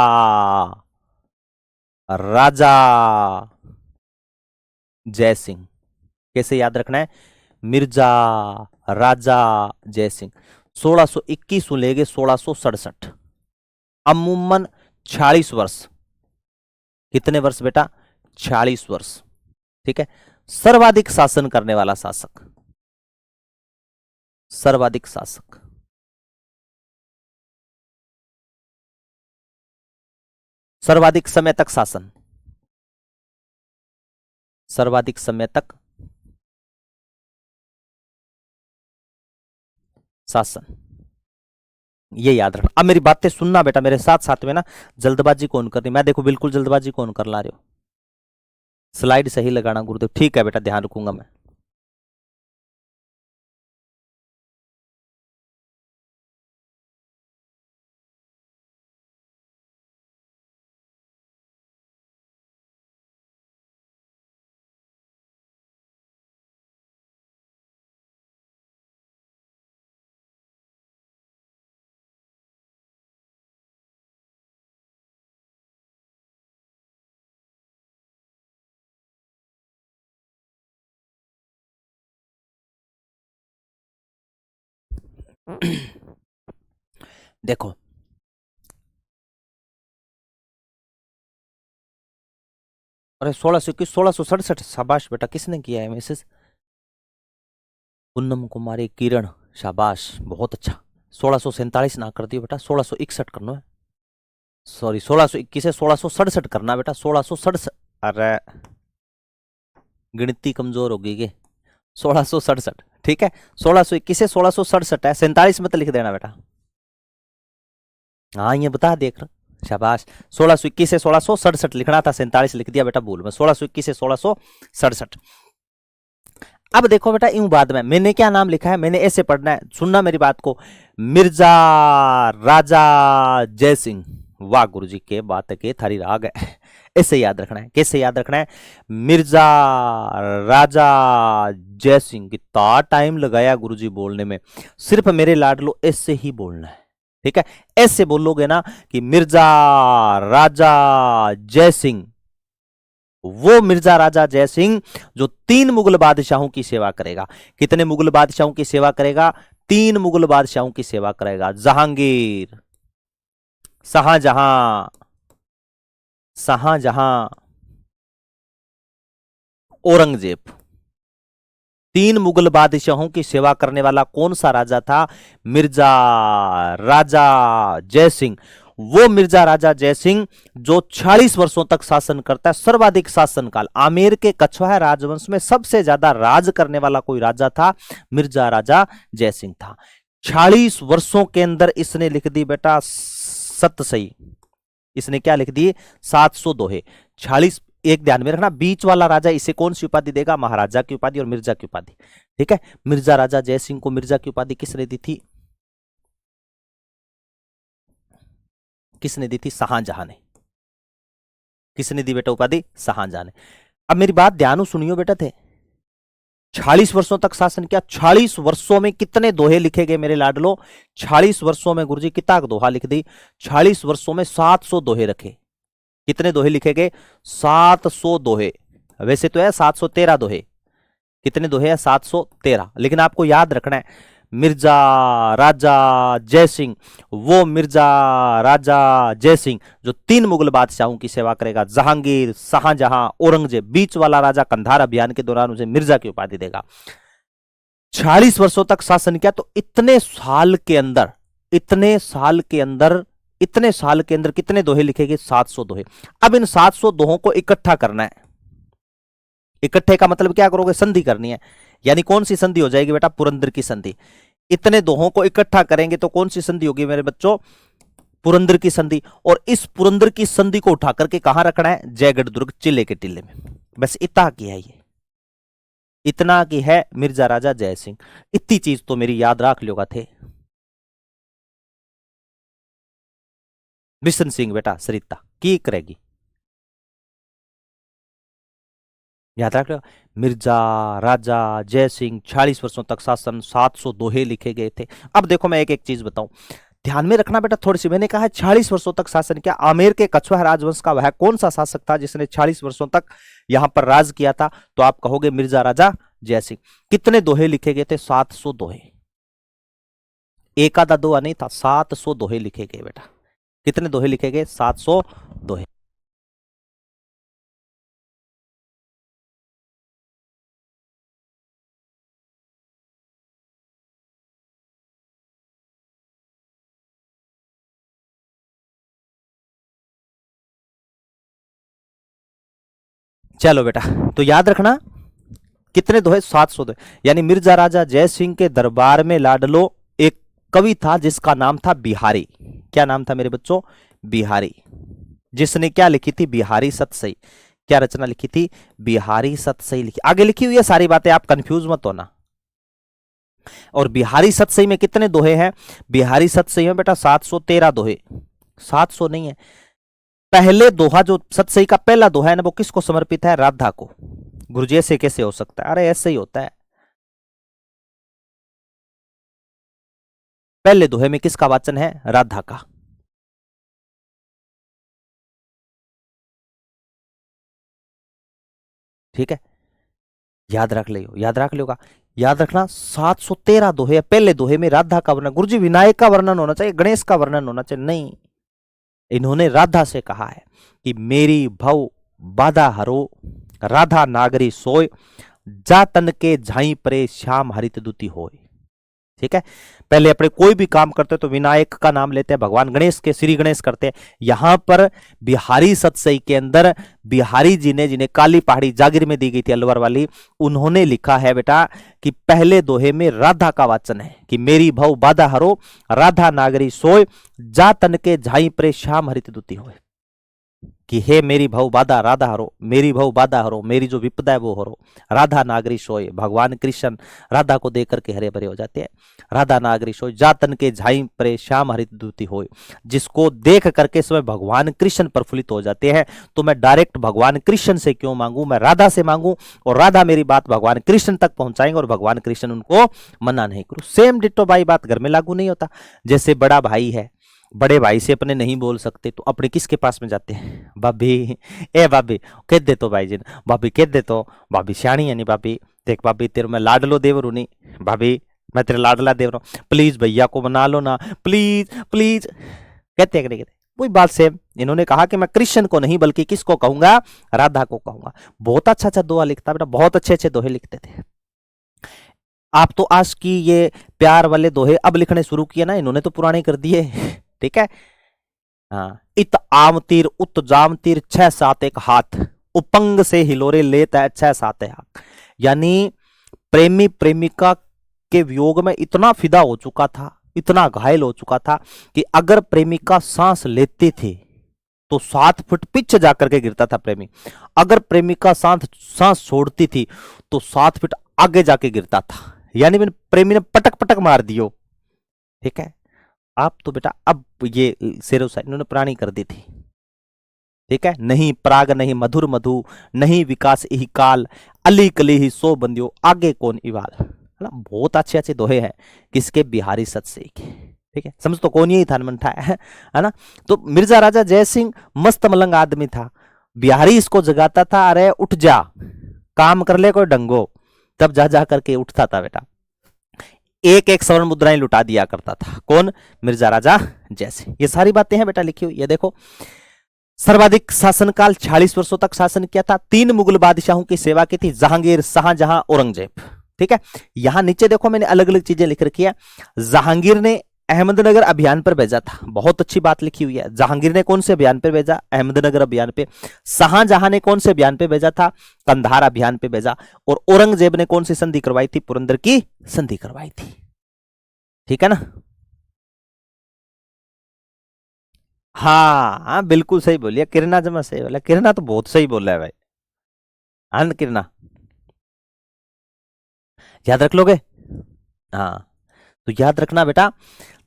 राजा जयसिंह। कैसे याद रखना है? मिर्जा राजा जयसिंह। 1621 से लेके 1667, अमूमन 46 वर्ष। कितने वर्ष बेटा? 46 वर्ष। ठीक है, सर्वाधिक शासन करने वाला शासक, सर्वाधिक शासक। सर्वाधिक समय तक शासन, सर्वाधिक समय तक शासन, ये याद रखना। अब मेरी बातें सुनना बेटा, मेरे साथ साथ में ना, जल्दबाजी कौन करनी? मैं देखो बिल्कुल जल्दबाजी कौन कर ला रहे हो। स्लाइड सही लगाना गुरुदेव। ठीक है बेटा, ध्यान रखूंगा मैं। देखो अरे 1621 1667, शाबाश बेटा। किसने किया है मैसेज? पूनम कुमारी किरण, शाबाश बहुत अच्छा। 1647 ना कर दियो बेटा, 1661 करना है। सॉरी 1621 से 1667 करना बेटा, 1667। अरे गिनती कमजोर होगी के, 1667। ठीक है, 1621 से 1667 है, 47 में तो लिख देना बेटा। हाँ ये बता देख रहा, शाबाश। 1621 से 1667 लिखना था, 47 लिख दिया बेटा भूल में। 1621 से 1667। अब देखो बेटा यूं बाद में मैंने क्या नाम लिखा है, मैंने ऐसे पढ़ना है, सुनना मेरी बात को। मिर्जा राजा जयसिंह। वाह गुरुजी के बात के थारी राग है। ऐसे याद रखना है। कैसे याद रखना है? मिर्जा राजा जयसिंह। कितना टाइम लगाया गुरुजी बोलने में, सिर्फ मेरे लाडलो ऐसे ही बोलना है। ठीक है, ऐसे बोलोगे ना कि मिर्जा राजा जयसिंह, वो मिर्जा राजा जयसिंह जो 3 मुगल बादशाहों की सेवा करेगा। कितने मुगल बादशाहों की सेवा करेगा? 3 मुगल बादशाहों की सेवा करेगा। जहांगीर, शाहजहां, शाहजहां, औरंगजेब। 3 मुगल बादशाहों की सेवा करने वाला कौन सा राजा था? मिर्जा राजा जयसिंह। वो मिर्जा राजा जयसिंह जो 46 वर्षों तक शासन करता है, सर्वाधिक शासनकाल। आमेर के कछवाहा राजवंश में सबसे ज्यादा राज करने वाला कोई राजा था, मिर्जा राजा जयसिंह था। 46 वर्षों के अंदर इसने लिख दी बेटा सतसई। इसने क्या लिख दी? 700 दोहे। 46। एक ध्यान में रखना, बीच वाला राजा इसे कौन सी उपाधि देगा? महाराजा की उपाधि और मिर्जा की उपाधि। ठीक है, मिर्जा राजा जयसिंह को मिर्जा की उपाधि किसने दी थी? किसने दी थी? शाहजहां ने। किसने दी बेटा उपाधि? शाहजहां ने। अब मेरी बात ध्यान सुनियो बेटा थे। 46 वर्षों तक शासन किया। 46 वर्षों में कितने दोहे लिखे गए मेरे लाडलो? 46 वर्षों में गुरुजी किताक दोहा लिख दी। 46 वर्षों में 700 दोहे रखे। कितने दोहे लिखे गए? 700 दोहे। वैसे तो है 713 दोहे। कितने दोहे है? 713। लेकिन आपको याद रखना है, मिर्जा राजा जयसिंह, वो मिर्जा राजा जयसिंह जो 3 मुगल बादशाहों की सेवा करेगा, जहांगीर, शाहजहां, औरंगजेब। बीच वाला राजा कंधार अभियान के दौरान उसे मिर्जा की उपाधि देगा। 46 वर्षों तक शासन किया। तो इतने साल के अंदर कितने दोहे लिखेंगे? 700 दोहे। अब इन 700 दोहों को इकट्ठा करना है। इकट्ठे का मतलब क्या करोगे? संधि करनी है। यानी कौन सी संधि हो जाएगी बेटा? पुरंदर की संधि। इतने दोहों को इकट्ठा करेंगे तो कौन सी संधि होगी मेरे बच्चों? पुरंदर की संधि। और इस पुरंदर की संधि को उठा करके कहां रखना है? जयगढ़ दुर्ग चिल्ले के टिल्ले में। बस इतना की है, ये इतना की है मिर्जा राजा जयसिंह। इतनी चीज तो मेरी याद रख लोगा थे। बिशन सिंह बेटा सरिता की करेगी, याद रख लो। मिर्जा राजा जयसिंह 46 वर्षों तक शासन, 700 दोहे लिखे गए थे। अब देखो मैं एक एक चीज बताऊं, ध्यान में रखना बेटा थोड़ी सी। मैंने कहा 46 वर्षों तक शासन किया। आमेर के कछवाहा राजवंश का वह कौन सा शासक था जिसने 46 वर्षों तक यहां पर राज किया था? तो आप कहोगे मिर्जा राजा जयसिंह। कितने दोहे लिखे गए थे? 700 दोहे। एक आधा दोहा नहीं था, 700 दोहे लिखे गए बेटा। कितने दोहे लिखे गए? 700 दोहे। चलो बेटा, तो याद रखना कितने दोहे? 700 दोहे। यानी मिर्जा राजा जयसिंह के दरबार में लाडलो एक कवि था जिसका नाम था बिहारी। क्या नाम था मेरे बच्चों? बिहारी। जिसने क्या लिखी थी? बिहारी सतसई। क्या रचना लिखी थी? बिहारी सतसई लिखी। आगे लिखी हुई है सारी बातें, आप कंफ्यूज मत होना। और बिहारी सतसई में कितने दोहे हैं? बिहारी सतसई में बेटा 713 दोहे। 700 नहीं है। पहले दोहा जो सतसई का पहला दोहा है ना, वो किसको समर्पित है? राधा को। गुरुजी ऐसे कैसे हो सकता है? अरे ऐसे ही होता है। पहले दोहे में किसका वाचन है? राधा का। ठीक है, याद रख लियो, याद रख लियोगा। याद रखना 713 दोहे। पहले दोहे में राधा का वर्णन। गुरुजी विनायक का वर्णन होना चाहिए, गणेश का वर्णन होना चाहिए, नहीं। इन्होंने राधा से कहा है कि मेरी भव बाधा हरो, राधा नागरी सोय, जा तन के झाई परे श्याम हरित दुति होय। ठीक है, पहले अपने कोई भी काम करते तो विनायक का नाम लेते हैं, भगवान गणेश के श्री गणेश करते हैं। यहां पर बिहारी सतसई के अंदर बिहारी जी ने, जिन्हें काली पहाड़ी जागीर में दी गई थी अलवर वाली, उन्होंने लिखा है बेटा कि पहले दोहे में राधा का वाचन है कि मेरी भव बाधा हरो, राधा नागरी सोय, जा तन के झाई परे श्याम हरित दुति होय। कि हे मेरी भव बाधा राधा हरो, मेरी भव बाधा हरो, मेरी जो विपदा है वो हरो। राधा नागरी सोय, भगवान कृष्ण राधा को देख करके हरे भरे हो जाते हैं। राधा नागरी सोय, जातन के झाई परे श्याम हरित दूती होय। जिसको देख करके समय भगवान कृष्ण प्रफुल्लित हो जाते हैं। तो मैं डायरेक्ट भगवान कृष्ण से क्यों मांगू, मैं राधा से मांगू, और राधा मेरी बात भगवान कृष्ण तक पहुंचाएंगे और भगवान कृष्ण उनको मना नहीं करूं। सेम डिट्टो बाई बात घर में लागू नहीं होता। जैसे बड़ा भाई है, बड़े भाई से अपने नहीं बोल सकते तो अपने किसके पास में जाते हैं? भाभी, ए भाभी कह दे तो भाई जी, भाभी कह दे तो, भाभी सियाणी है नहीं भाभी, देख भाभी तेरे मैं लाडलो देवरू नहीं, भाभी मैं तेरा लाडला देवरू, प्लीज भैया को मना लो ना, प्लीज प्लीज, कहते हैं कि नहीं कहते? वही बात सेम इन्होंने कहा कि मैं कृष्ण को नहीं बल्कि किसको कहूंगा? राधा को कहूंगा। बहुत अच्छा अच्छा दोहा लिखता बेटा, बहुत अच्छे अच्छे दोहे लिखते थे। आप तो आज की ये प्यार वाले दोहे अब लिखने शुरू किए ना, इन्होंने तो पुराने कर दिए। ठीक है। हाँ, इत आम तीर उत जाम तीर छह सात एक हाथ, उपंग से हिलोरे लेता है छह सात एक हाथ। यानी प्रेमी प्रेमिका के वियोग में इतना फिदा हो चुका था, इतना घायल हो चुका था कि अगर प्रेमिका सांस लेती थी तो 7 फुट पीछे जाकर के गिरता था प्रेमी, अगर प्रेमिका सांस छोड़ती थी तो 7 फुट आगे जाके गिरता था। यानी मैंने प्रेमी ने पटक पटक मार दियो। ठीक है। आप तो बेटा अब ये शेरो शायरी इन्होंने पुरानी कर दी थी। ठीक है। नहीं प्राग नहीं मधुर मधु, नहीं विकास यही काल, अली कली ही सो बंदियो आगे कौन इवाल। है ना, बहुत अच्छे अच्छे दोहे हैं किसके? बिहारी सत से के। ठीक है, समझ तो कौन ही था मन था, है ना। तो मिर्जा राजा जय सिंह मस्त मलंग आदमी था, बिहारी इसको जगाता था, अरे उठ जा काम कर ले कोई डंगो, तब जा जा करके उठता था बेटा। एक एक स्वर्ण मुद्राएं लुटा दिया करता था। कौन? मिर्जा राजा जय सिंह। ये सारी बातें हैं बेटा लिखी हुई, ये देखो। सर्वाधिक शासनकाल 46 वर्षों तक शासन किया था, 3 मुगल बादशाहों की सेवा की थी, जहांगीर, शाहजहां, औरंगजेब। ठीक है। यहां नीचे देखो मैंने अलग अलग चीजें लिख रखी है। जहांगीर ने अहमदनगर अभियान पर भेजा था, बहुत अच्छी बात लिखी हुई है। जहांगीर ने कौन से अभियान पर भेजा? अहमदनगर अभियान पे। शाहजहां ने कौन से अभियान पे भेजा था? कंधार अभियान पे भेजा। और औरंगजेब ने कौन सी संधि करवाई थी? पुरंदर की संधि करवाई थी। ठीक है ना। हाँ हाँ बिल्कुल सही बोलिए, किरना जमा सही बोला, किरना तो बहुत सही बोला है भाई। आनंद किरना याद रख लोगे? हाँ, तो याद रखना बेटा,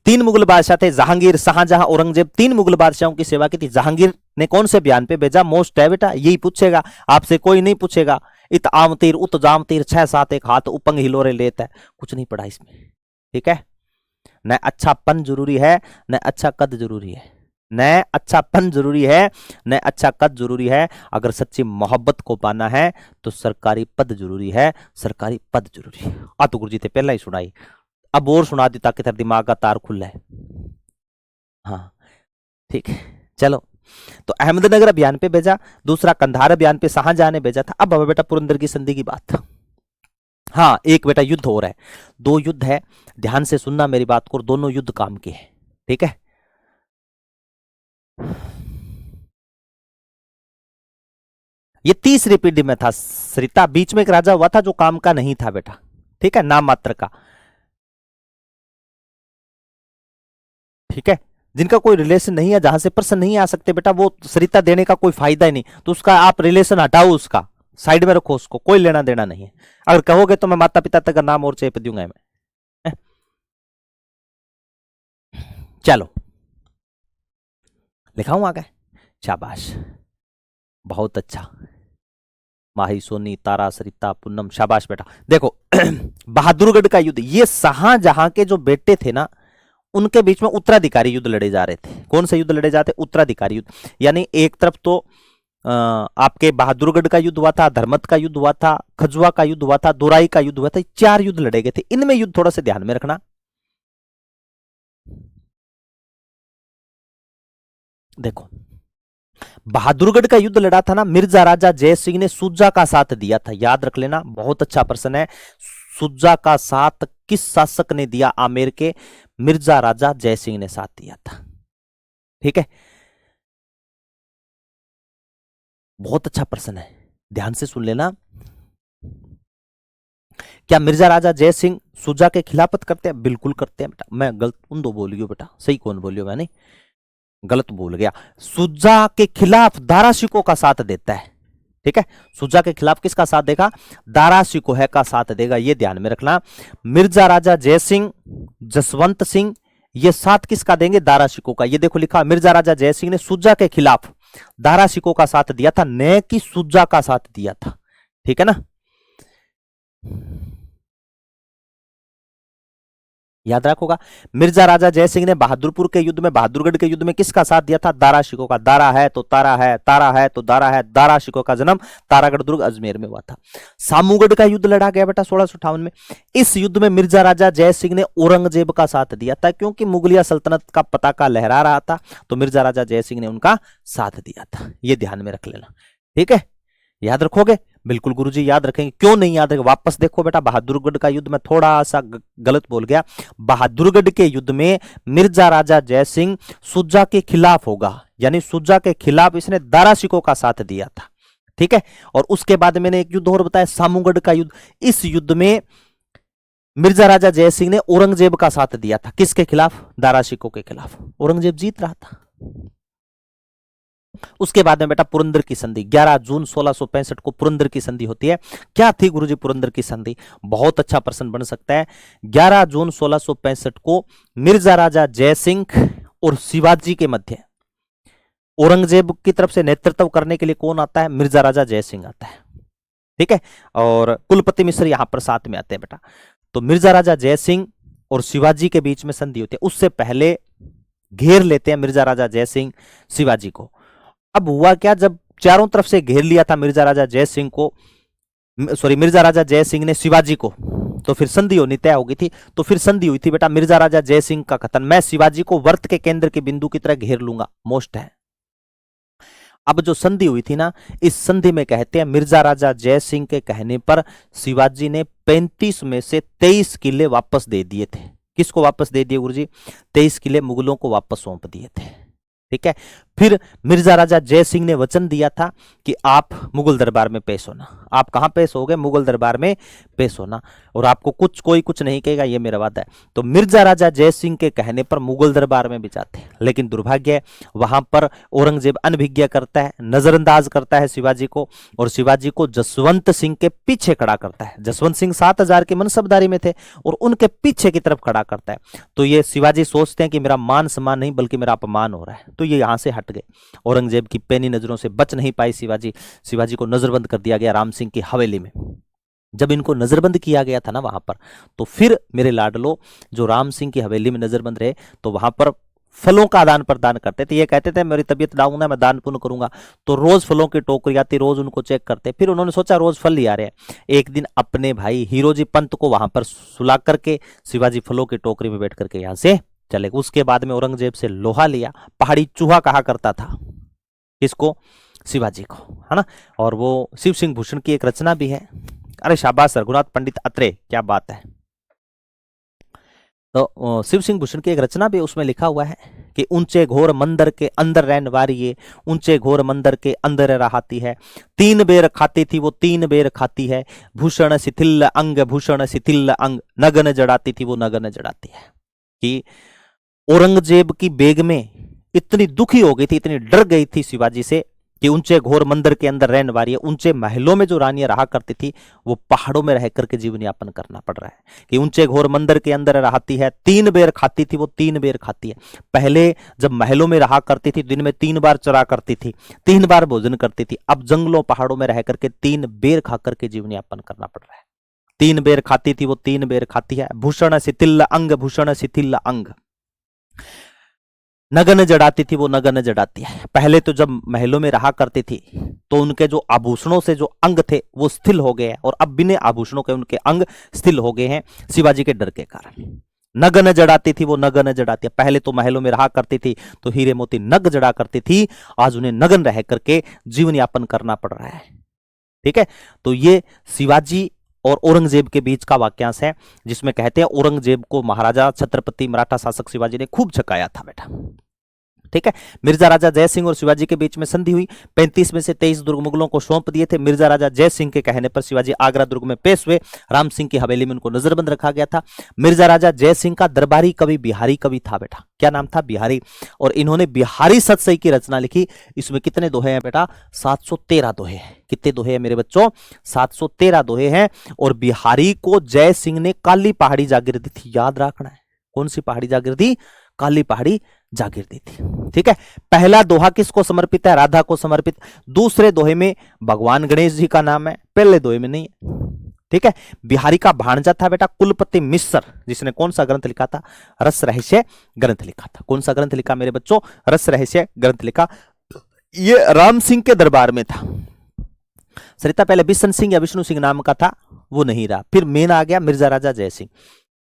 3 मुगल बादशाह थे, जहांगीर, शाहजहां, औरंगजेब, 3 मुगल बादशाहों की सेवा की थी। जहांगीर ने कौन से बयान पे भेजा? मोस्ट है बेटा, यही पूछेगा आपसे, कोई नहीं पूछेगा। इत आम तीर उत जाम तीर छह सात एक हाथ, उपंग हिलोरे लेता है, कुछ नहीं पढ़ा इसमें। ठीक है। न अच्छापन जरूरी है, न अच्छा कद जरूरी है, न अच्छापन जरूरी है, न अच्छा कद जरूरी है। अगर सच्ची मोहब्बत को पाना है तो सरकारी पद जरूरी है, सरकारी पद जरूरी है। आ तो गुरु जी थे पहला ही सुनाई, अब और सुना दी ताकि तेरे दिमाग का तार खुला है। हाँ ठीक है, चलो। तो अहमदनगर अभियान पे भेजा, दूसरा कंधार अभियान पे शाहजहां ने भेजा था। अब बेटा पुरंदर की संधि की बात। हाँ, एक बेटा युद्ध हो रहा है, 2 युद्ध है, ध्यान से सुनना मेरी बात को, दोनों युद्ध काम के हैं। ठीक है। ये तीसरी पीढ़ी में था सरिता, बीच में एक राजा हुआ था जो काम का नहीं था बेटा। ठीक है, नाम मात्र का। ठीक है, जिनका कोई रिलेशन नहीं है, जहां से पर्सन नहीं आ सकते बेटा, वो सरिता देने का कोई फायदा ही नहीं। तो उसका आप रिलेशन हटाओ, उसका साइड में रखो, उसको कोई लेना देना नहीं है। अगर कहोगे तो मैं माता पिता तक का नाम और चेप दूंगा मैं। चलो लिखाऊं आगे। शाबाश, बहुत अच्छा। माही, सोनी, तारा, सरिता, पूनम, शाबाश बेटा। देखो बहादुरगढ़ का युद्ध, ये शाहजहां के जो बेटे थे ना, उनके बीच में उत्तराधिकारी युद्ध लड़े जा रहे थे। कौन से युद्ध लड़े जाते? उत्तराधिकारी युद्ध। यानी एक तरफ तो आपके बहादुरगढ़ का युद्ध हुआ था, धर्मत का युद्ध हुआ था, खजुआ का युद्ध हुआ था, दोराई का युद्ध हुआ था, 4 युद्ध लड़े गए थे। इनमें युद्ध थोड़ा सा ध्यान में रखना। देखो बहादुरगढ़ का युद्ध लड़ा था ना, मिर्जा राजा जय सिंह ने सुजा का साथ दिया था, याद रख लेना, बहुत अच्छा प्रश्न है। सुजा का साथ किस शासक ने दिया? आमेर के मिर्जा राजा जय सिंह ने साथ दिया था। ठीक है, बहुत अच्छा प्रश्न है, ध्यान से सुन लेना। क्या मिर्जा राजा जय सिंह सुजा के खिलाफत करते हैं? बिल्कुल करते हैं बेटा। मैं गलत उन दो बोलियो बेटा, सही कौन बोलियो? मैंने गलत बोल गया। सुजा के खिलाफ दारा शिकोह का साथ देता है। ठीक है, सुजा के खिलाफ किसका साथ देगा? दारा शिकोह का साथ देगा, ये ध्यान में रखना। मिर्जा राजा जय सिंह, जसवंत सिंह, ये साथ किसका देंगे? दारा शिकोह का। ये देखो लिखा, मिर्जा राजा जय सिंह ने सुजा के खिलाफ दारा शिकोह का साथ दिया था, न कि सुजा का साथ दिया था। ठीक है ना। याद रखोगा। मिर्जा राजा जयसिंह ने बहादुरपुर के युद्ध में, बहादुरगढ़ के युद्ध में किसका साथ दिया था? दारा शिकोह का। दारा है तो तारा है, तारा है तो दारा है। दारा शिकोह का जन्म तारागढ़ दुर्ग अजमेर में हुआ था। सामूगढ़ का युद्ध लड़ा गया बेटा 1658 में। इस युद्ध में मिर्जा राजा जयसिंह ने औरंगजेब का साथ दिया था, क्योंकि मुगलिया सल्तनत का पताका लहरा रहा था, तो मिर्जा राजा जयसिंह ने उनका साथ दिया था। यह ध्यान में रख लेना, ठीक है, याद रखोगे? बिल्कुल गुरुजी याद रखेंगे। क्यों नहीं याद रखेंगे? वापस देखो बेटा, बहादुरगढ़ का युद्ध में थोड़ा सा गलत बोल गया। बहादुरगढ़ के युद्ध में मिर्जा राजा जयसिंह सुजा के खिलाफ होगा, यानी सुजा के खिलाफ इसने दारा शिकोह का साथ दिया था, ठीक है। और उसके बाद मैंने एक युद्ध और बताया, सामूगढ़ का युद्ध। इस युद्ध में मिर्जा राजा जयसिंह ने औरंगजेब का साथ दिया था। किसके खिलाफ? दारा शिकोह के खिलाफ। औरंगजेब जीत रहा था। उसके बाद में बेटा पुरंदर की संधि, 11 जून 1665 को पुरंदर की संधि होती है। क्या थी गुरुजी पुरंदर की संधि? बहुत अच्छा प्रश्न बन सकता है। 11 जून 1665 को मिर्जा राजा जयसिंह और शिवाजी के मध्य, औरंगजेब की तरफ से नेतृत्व करने के लिए कौन आता है? मिर्जा राजा जयसिंह आता है, ठीक है। और कुलपति मिश्र यहां पर साथ में आते हैं बेटा। तो मिर्जा राजा जयसिंह और शिवाजी के बीच में संधि होती है। उससे पहले घेर लेते हैं मिर्जा राजा जयसिंह शिवाजी को। अब हुआ क्या, जब चारों तरफ से घेर लिया था मिर्जा राजा जयसिंह को, मिर्जा राजा जयसिंह ने शिवाजी को, तो फिर संधि होनी तय हो गई थी। तो फिर संधि हुई थी बेटा मिर्जा राजा जयसिंह का कथन, मैं शिवाजी को वर्त के केंद्र के बिंदु की तरह घेर लूंगा, मोस्ट है। अब जो संधि हुई थी ना, इस संधि में कहते हैं मिर्जा राजा जयसिंह के कहने पर शिवाजी ने 35 में से 23 किले वापस दे दिए थे। किसको वापस दे दिए गुरुजी? 23 किले मुगलों को वापस सौंप दिए थे, ठीक है। फिर मिर्जा राजा जयसिंह ने वचन दिया था कि आप मुगल दरबार में पेश होना। आप कहां पेश हो गए? मुगल दरबार में पेश होना, और आपको कोई कुछ नहीं कहेगा, ये मेरा वादा है। तो मिर्जा राजा जयसिंह के कहने पर मुगल दरबार में भी जाते, लेकिन दुर्भाग्य है वहां पर औरंगजेब अनभिज्ञा करता है, नजरअंदाज करता है शिवाजी को, और शिवाजी को जसवंत सिंह के पीछे खड़ा करता है। जसवंत सिंह 7000 के मनसबदारी में थे और उनके पीछे की तरफ खड़ा करता है। तो ये शिवाजी सोचते हैं कि मेरा मान सम्मान नहीं बल्कि मेरा अपमान हो रहा है, तो ये यहां से हट गए। औरंगजेब की पैनी नजरों से बच नहीं पाई शिवाजी को नजरबंद कर दिया गया राम सिंह की हवेली में। जब इनको नजरबंद किया गया था ना वहां पर, तो फिर मेरे लाडलो जो राम सिंह की हवेली में नजरबंद रहे, तो वहां पर फलों का आदान प्रदान करते थे। ये कहते थे मेरी तबीयत डाउन है, मैं दान पुण्य करूंगा, तो रोज फलों की टोकरी आती, रोज उनको चेक करते। फिर उन्होंने सोचा रोज फल ले आ रहे हैं, एक दिन अपने भाई हीरोजी पंत को वहां पर सुला करके शिवाजी फलों की टोकरी में बैठ करके यहां से चले। उसके बाद में औरंगजेब से लोहा लिया, पहाड़ी चूहा कहा करता था इसको, शिवाजी को, है ना। और वो शिव सिंह भूषण की एक रचना भी है। अरे शाबाश रघुनाथ पंडित अत्रे, क्या बात है। तो शिव सिंह भूषण की एक रचना भी, उसमें लिखा हुआ है कि ऊंचे घोर मंदिर के अंदर रहन वारिये, ऊंचे घोर मंदिर के अंदर रहाती है, 3 बेर खाती थी वो 3 बेर खाती है, भूषण शिथिल अंग भूषण शिथिल अंग, नगन जड़ाती थी वो नगन जड़ाती है। कि औरंगजेब की बेग में इतनी दुखी हो गई थी, इतनी डर गई थी शिवाजी से कि ऊंचे घोर मंदिर के अंदर रहने वाली है। ऊंचे महलों में जो रानियां रहा करती थी वो पहाड़ों में रह करके जीवन यापन करना पड़ रहा है। कि ऊंचे घोर मंदिर के अंदर रहती है, 3 बेर खाती थी वो 3 बेर खाती है। पहले जब महलों में रहा करती थी दिन में 3 बार चरा करती थी, 3 बार भोजन करती थी। अब जंगलों पहाड़ों में रह करके 3 बेर खा करके जीवन यापन करना पड़ रहा है। 3 बेर खाती थी वो 3 बेर खाती है, भूषण शिथिल अंग भूषण शिथिल अंग, नगन जड़ाती थी वो नगन जड़ाती है। पहले तो जब महलों में रहा करती थी तो उनके जो आभूषणों से जो अंग थे वो स्थिल हो गए हैं, और अब बिना आभूषणों के उनके अंग स्थिल हो गए हैं शिवाजी के डर के कारण। नगन जड़ाती थी वो नगन जड़ाती है। पहले तो महलों में रहा करती थी तो हीरे मोती नग जड़ा करती थी, आज उन्हें नगन रह करके जीवन यापन करना पड़ रहा है। ठीक है, तो ये शिवाजी और औरंगजेब के बीच का वाक्यांश है, जिसमें कहते हैं औरंगजेब को महाराजा छत्रपति मराठा शासक शिवाजी ने खूब झकाया था बेटा। ठीक है, मिर्जा राजा जयसिंह और शिवाजी के बीच में संधि हुई। 35 में से 23 दुर्ग मुगलों को सौंप दिए थे। मिर्जा राजा जयसिंह के कहने पर शिवाजी आगरा दुर्ग में पेश हुए। राम सिंह की हवेली में उनको नजरबंद रखा गया था। मिर्जा राजा जयसिंह का दरबारी कवि बिहारी कवि था बेटा। क्या नाम था? बिहारी। और इन्होंने बिहारी सतसई की रचना लिखी। इसमें कितने दोहे हैं बेटा? 713 दोहे हैं। कितने दोहे हैं मेरे बच्चों? 713 दोहे हैं। और बिहारी को जय सिंह ने काली पहाड़ी जागीर दी थी, याद रखना है। कौन सी पहाड़ी जागीर दी? काली पहाड़ी जागीर दी थी। ठीक है, पहला दोहा किसको समर्पित है? राधा को समर्पित। दूसरे दोहे में भगवान गणेश जी का नाम है, पहले दोहे में नहीं है। ठीक है। बिहारी का भांजा था बेटा कुलपति मिश्र, जिसने कौन सा ग्रंथ लिखा था? रस रहस्य ग्रंथ लिखा था। कौन सा ग्रंथ लिखा मेरे बच्चों? रस रहस्य ग्रंथ लिखा। ये राम सिंह के दरबार में था। सरिता पहले बिशन सिंह या विष्णु सिंह नाम का था, वो नहीं रहा। फिर मेन आ गया मिर्जा राजा जय सिंह,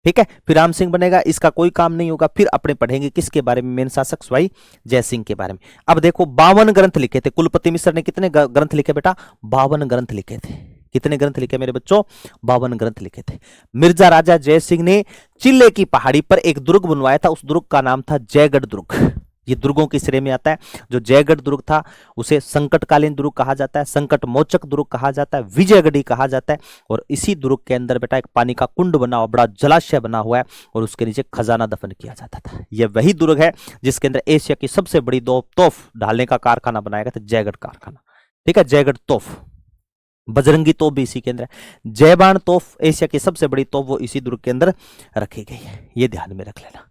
ठीक है। फिर राम सिंह बनेगा, इसका कोई काम नहीं होगा। फिर अपने पढ़ेंगे किसके बारे में? मेन शासक सवाई जय सिंह के बारे में। अब देखो 52 ग्रंथ लिखे थे कुलपति मिश्र ने। कितने ग्रंथ लिखे बेटा? 52 ग्रंथ लिखे थे। कितने ग्रंथ लिखे मेरे बच्चों? 52 ग्रंथ लिखे थे। मिर्जा राजा जय सिंह ने चिल्ले की पहाड़ी पर एक दुर्ग बनवाया था, उस दुर्ग का नाम था जयगढ़ दुर्ग। ये दुर्गों की श्रेणी में आता है। जो जयगढ़ दुर्ग था उसे संकटकालीन दुर्ग कहा जाता है, संकट मोचक दुर्ग कहा जाता है, विजयगढ़ी कहा जाता है। और इसी दुर्ग के अंदर बेटा एक पानी का कुंड बना हुआ, बड़ा जलाशय बना हुआ है, और उसके नीचे खजाना दफन किया जाता था। यह वही दुर्ग है जिसके अंदर एशिया की सबसे बड़ी तोफ ढालने का कारखाना बनाया गया था, जयगढ़ कारखाना, ठीक है। जयगढ़ तोफ, बजरंगी तोप भी इसी के अंदर है। जयबान तोफ एशिया की सबसे बड़ी तोफ वो इसी दुर्ग के अंदर रखी गई है, ये ध्यान में रख लेना,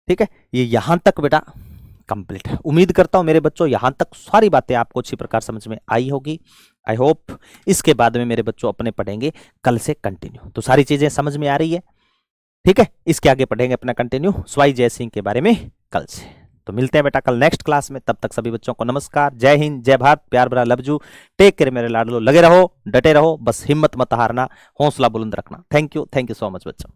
ठीक है। ये यहां तक बेटा कंप्लीट है। उम्मीद करता हूं मेरे बच्चों यहां तक सारी बातें आपको अच्छी प्रकार समझ में आई होगी। I hope. इसके बाद में मेरे बच्चों अपने पढ़ेंगे कल से कंटिन्यू। तो सारी चीजें समझ में आ रही है, ठीक है। इसके आगे पढ़ेंगे अपना कंटिन्यू सवाई जय सिंह के बारे में कल से। तो मिलते हैं बेटा कल नेक्स्ट क्लास में। तब तक सभी बच्चों को नमस्कार, जय हिंद, जय भारत, प्यार भरा लव यू, टेक केयर मेरे लाडलो। लगे रहो, डटे रहो, बस हिम्मत मत हारना, हौसला बुलंद रखना। थैंक यू सो मच बच्चों।